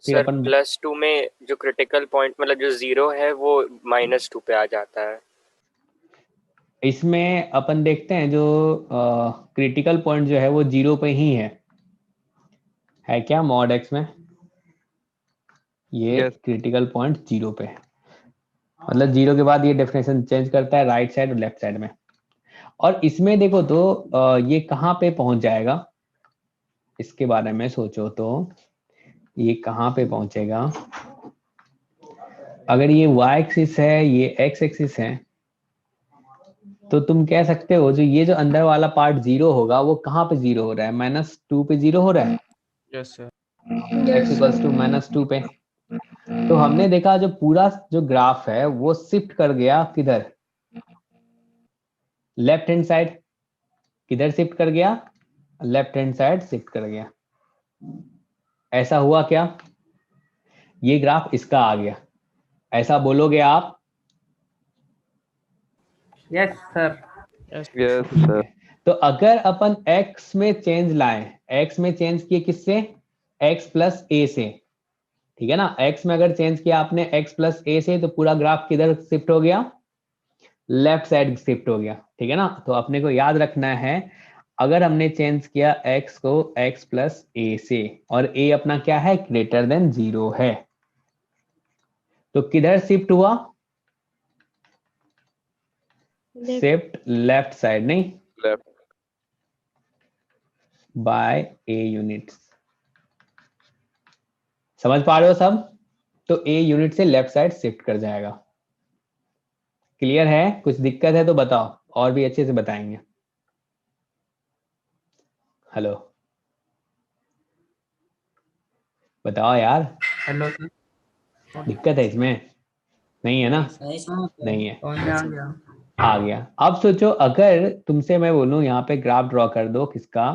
फिर सर अपन +2 में जो क्रिटिकल पॉइंट मतलब जो 0 है वो -2 पे आ जाता है। इसमें अपन देखते हैं जो क्रिटिकल पॉइंट जो है वो 0 पे ही है क्या मॉड एक्स में? ये Yes. क्रिटिकल पॉइंट 0 पे है, मतलब 0 के बाद ये डेफिनेशन चेंज करता है राइट साइड और लेफ्ट साइड में। और इसमें देखो तो ये कहाँ पे पहुंच जाएगा, इसके बारे में सोचो तो ये कहाँ पे पहुंचेगा। अगर ये y एक्सिस है, ये x एक्सिस है, तो तुम कह सकते हो जो ये जो अंदर वाला पार्ट 0 होगा वो कहाँ पे 0 हो रहा है, -2 पे 0 हो रहा है, yes sir. x equals to -2 पे। तो हमने देखा जो पूरा जो ग्राफ है वो शिफ्ट कर गया किधर, लेफ्ट हैंड साइड। किधर शिफ्ट कर गया, लेफ्ट हैंड साइड शिफ्ट कर गया। ऐसा हुआ क्या, ये ग्राफ इसका आ गया, ऐसा बोलोगे आप? Yes sir. Yes, sir. तो अगर अपन x में चेंज लाएं, x में चेंज किए किससे, x प्लस a से, ठीक है ना। x में अगर चेंज किया आपने x प्लस a से, तो पूरा ग्राफ किधर शिफ्ट हो गया, लेफ्ट साइड शिफ्ट हो गया, ठीक है ना। तो अपने को याद रखना है, अगर हमने चेंज किया x को x प्लस a से, और a अपना क्या है, ग्रेटर देन 0 है, तो किधर शिफ्ट हुआ, शिफ्ट लेफ्ट साइड, नहीं Left. By a units. समझ पा रहे हो सब? तो a यूनिट से लेफ्ट साइड शिफ्ट कर जाएगा। क्लियर है? कुछ दिक्कत है तो बताओ, और भी अच्छे से बताएंगे। हेलो, बताओ यार, हेलो सर। दिक्कत है इसमें? नहीं है ना, नहीं सर। नहीं है, समझ में आ गया। आ गया। अब सोचो अगर तुमसे मैं बोलूं यहाँ पे ग्राफ ड्रॉ कर दो किसका,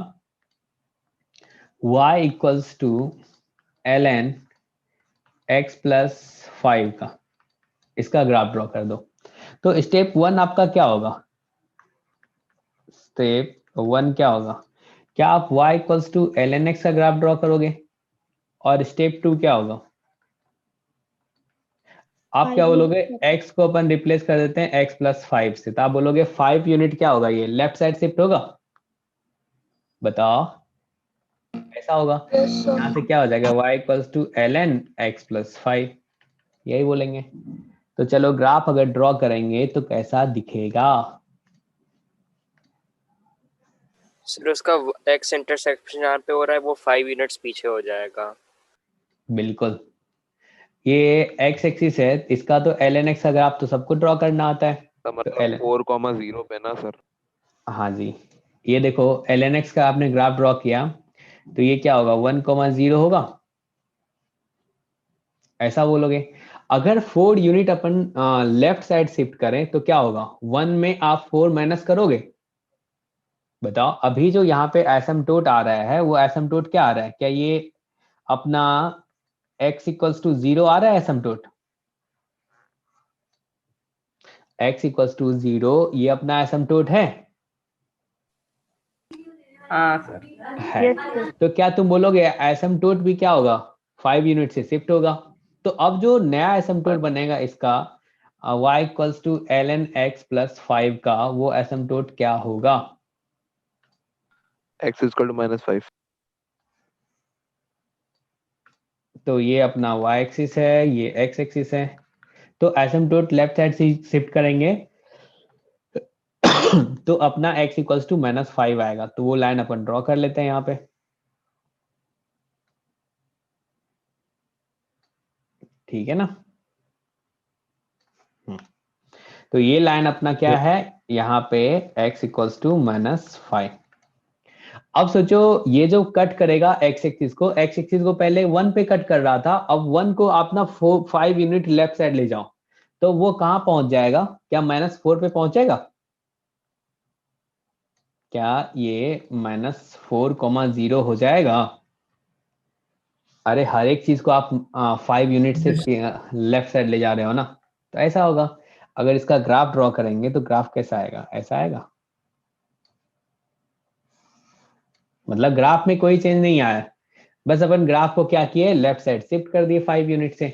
y equals to ln x plus 5 का, इसका ग्राफ ड्रॉ कर दो, तो स्टेप 1 आपका क्या होगा, स्टेप 1 क्या होगा, क्या आप y equals to ln x का ग्राफ ड्रॉ करोगे, और स्टेप 2 क्या होगा, आप क्या बोलोगे, x को अपन रिप्लेस कर देते हैं x प्लस 5 से, तो आप बोलोगे 5 यूनिट क्या होगा, ये लेफ्ट साइड शिफ्ट होगा, बताओ, ऐसा होगा, Yes, sir. यहाँ से क्या हो जाएगा, y equals to ln x plus 5, यही बोलेंगे। तो चलो ग्राफ अगर ड्रॉ करेंगे तो कैसा दिखेगा, सर उसका एक्स इंटरसेक्शन यहाँ पे हो रहा है वो 5 यूनिट्स पीछे हो जाएगा। बिल्कुल, ये x एक्सिस है, इसका तो ln x का ग्राफ तो सबको ड्रॉ करना आता है, तो मतलब 4,0 पे ना सर? हाँ जी, ये देखो ln x का आपने ग्राफ ड्रॉ किया, तो ये क्या होगा, 1,0 होगा, ऐसा बोलोगे। अगर 4 यूनिट अपन लेफ्ट साइड शिफ्ट करें तो क्या होगा, 1 में आप 4 माइनस करोगे, बताओ, अभी जो यहाँ पे एसिम्पटोट आ रहा है वो एसिम्पटोट क्या आ रहा है, क्या ये अपना x इक्वल्स टू 0 आ रहा है एसिम्पटोट, x इक्वल्स टू 0 ये अपना एसिम्पटोट है, हाँ सर। है। तो क्या तुम बोलोगे एसिम्पटोट भी क्या होगा, 5 यूनिट से शिफ्ट होगा, तो अब जो नया एसिम्पटोट बनेगा इसका y equals to ln x plus 5 का, वो एसिम्पटोट क्या होगा, x इक्वल टू -5। तो ये अपना y एक्सिस है, ये x एक्सिस है, तो एसिम्पटोट लेफ्ट साइड से शिफ्ट करेंगे तो अपना x इक्वल्स टू -5 आएगा, तो वो लाइन अपन ड्रॉ कर लेते हैं यहाँ पे, ठीक है ना। तो ये लाइन अपना क्या है, यहाँ पे x इक्वल्स टू -5। अब सोचो ये जो कट करेगा x एक्सिस को पहले 1 पे कट कर रहा था, अब 1 को अपना 5 यूनिट लेफ्ट साइड ले जाओ, तो वो कहां पहुंच जाएगा, क्या -4 पे पहुंचेगा, क्या ये -4,0 हो जाएगा, अरे हर एक चीज को आप 5 यूनिट से लेफ्ट साइड ले जा रहे हो ना, तो ऐसा होगा। अगर इसका ग्राफ ड्रॉ करेंगे तो ग्राफ कैसा आएगा, ऐसा आएगा, मतलब ग्राफ में कोई चेंज नहीं आया, बस अपन ग्राफ को क्या किए, लेफ्ट साइड शिफ्ट कर दिए 5 यूनिट से,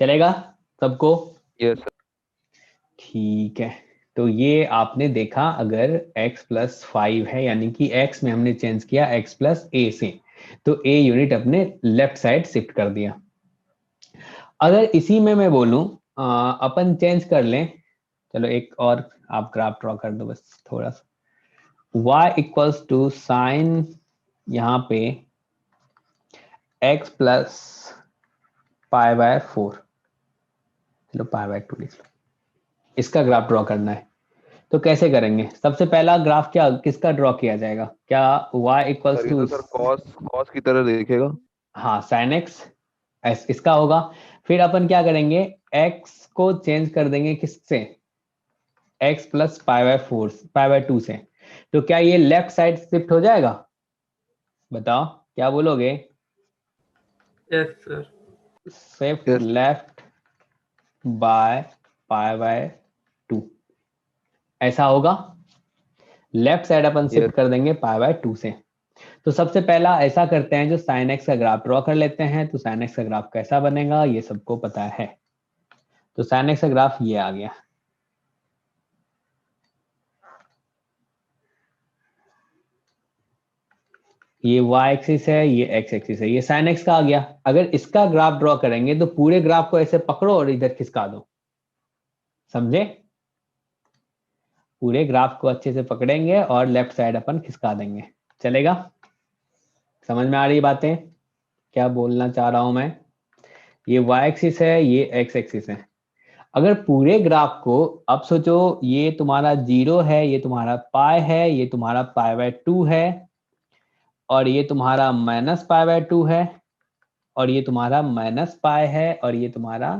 चलेगा सबको, यस सर। ठीक है। तो ये आपने देखा, अगर x प्लस 5 है यानी कि x में हमने चेंज किया x प्लस a से, तो a यूनिट अपने लेफ्ट साइड शिफ्ट कर दिया। अगर इसी में मैं बोलूं अपन चेंज कर लें, चलो एक और आप ग्राफ ड्रॉ कर दो बस थोड़ा सा, y इक्वल्स टू साइन यहाँ पे x प्लस π/4, चलो π/2 लिख लो, इसका ग्राफ ड्रॉ करना है, तो कैसे करेंगे, सबसे पहला ग्राफ क्या किसका ड्रॉ किया जाएगा, क्या y इक्वल्स सर ये टू, तो सर कॉस की तरह दिखेगा। हाँ sin x इसका होगा, फिर अपन क्या करेंगे, x को चेंज कर देंगे किससे, x प्लस π/2 से, तो क्या ये लेफ्ट साइड शिफ्ट हो जाएगा, बताओ क्या बोलोगे, yes sir. Shift Yes. Left by π/2, ऐसा होगा, लेफ्ट साइड अपन शिफ्ट Yes. कर देंगे π/2 से। तो सबसे पहला ऐसा करते हैं, जो sin x का ग्राफ ड्रॉ कर लेते हैं, तो sin x का ग्राफ कैसा बनेगा ये सबको पता है, तो sin x का ग्राफ ये आ गया, ये y एक्सिस है, ये x एक्सिस है, ये sin x का आ गया। अगर इसका ग्राफ ड्रॉ करेंगे तो पूरे ग्राफ को ऐसे पकड़ो और इधर खिसका दो, समझे, पूरे ग्राफ को अच्छे से पकड़ेंगे और लेफ्ट साइड अपन खिसका देंगे, चलेगा, समझ में आ रही बातें, क्या बोलना चाह रहा हूं मैं, ये y एक्सिस है, ये x एक्सिस है। अगर पूरे ग्राफ को, अब सोचो ये तुम्हारा 0 है, ये तुम्हारा पाई है, ये तुम्हारा π/2 है, और ये तुम्हारा -π/2 है, और ये तुम्हारा -π है, और ये तुम्हारा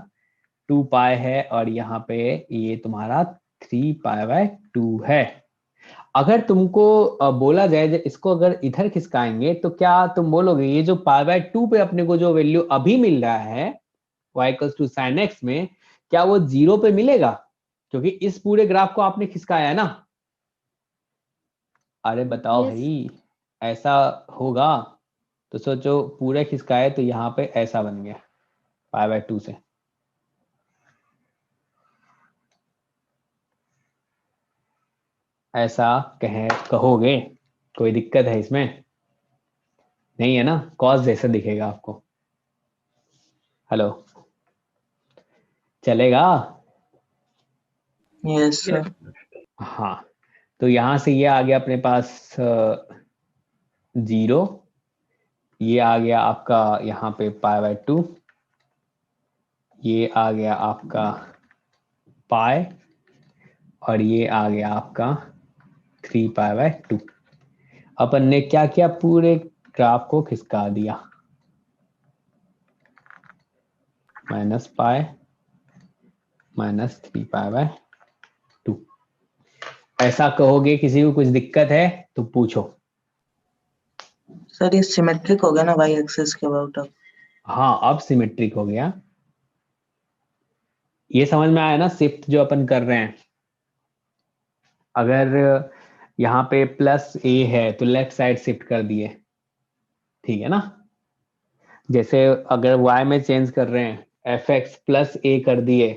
2 पाई है और यहाँ पे ये तुम्हारा 3 पाई बाय 2 है। अगर तुमको बोला जाए इसको अगर इधर खिसकाएंगे तो क्या तुम बोलोगे ये जो पाई बाय 2 पे अपने को जो वैल्यू अभी मिल रहा है y equals to sine x में, क्या वो 0 पे मिलेगा? क्योंकि इस पूरे ग्राफ को आपने खिसकाया है ना। अरे बताओ Yes. भाई, ऐसा होगा? तो सोचो पूरे खिसकाए तो यहाँ पे ऐसा बन गया पाई बाय 2 से। ऐसा कहोगे? कोई दिक्कत है इसमें? नहीं है ना? कॉस जैसा दिखेगा आपको। हेलो, चलेगा? Yes sir. हाँ, तो यहाँ से ये आ गया अपने पास 0, ये आ गया आपका यहाँ पे पाई बाय 2, ये आ गया आपका पाई, और ये आ गया आपका 3 पाई बाय 2। अपन ने क्या किया? पूरे ग्राफ को खिसका दिया, minus pi minus 3 pi by 2। ऐसा कहोगे? किसी को कुछ दिक्कत है तो पूछो। सर ये सिमेट्रिक हो गया ना वाई एक्सिस के अबाउट अब? हाँ, अब सिमेट्रिक हो गया। ये समझ में आया ना शिफ्ट जो अपन कर रहे हैं? अगर यहाँ पे प्लस a है तो लेफ्ट साइड शिफ्ट कर दिए, ठीक है ना? जैसे अगर y में चेंज कर रहे हैं fx प्लस a कर दिए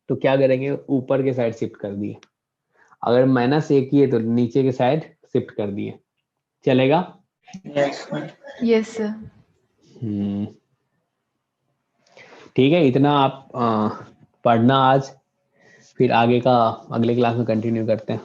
तो क्या करेंगे? ऊपर के साइड शिफ्ट कर दिए। अगर माइनस a किए तो नीचे के साइड शिफ्ट कर दिए। चलेगा? Yes sir. Yes, sir. ठीक है, इतना आप पढ़ना आज, फिर आगे का अगले क्लास में कंटिन्यू करते हैं।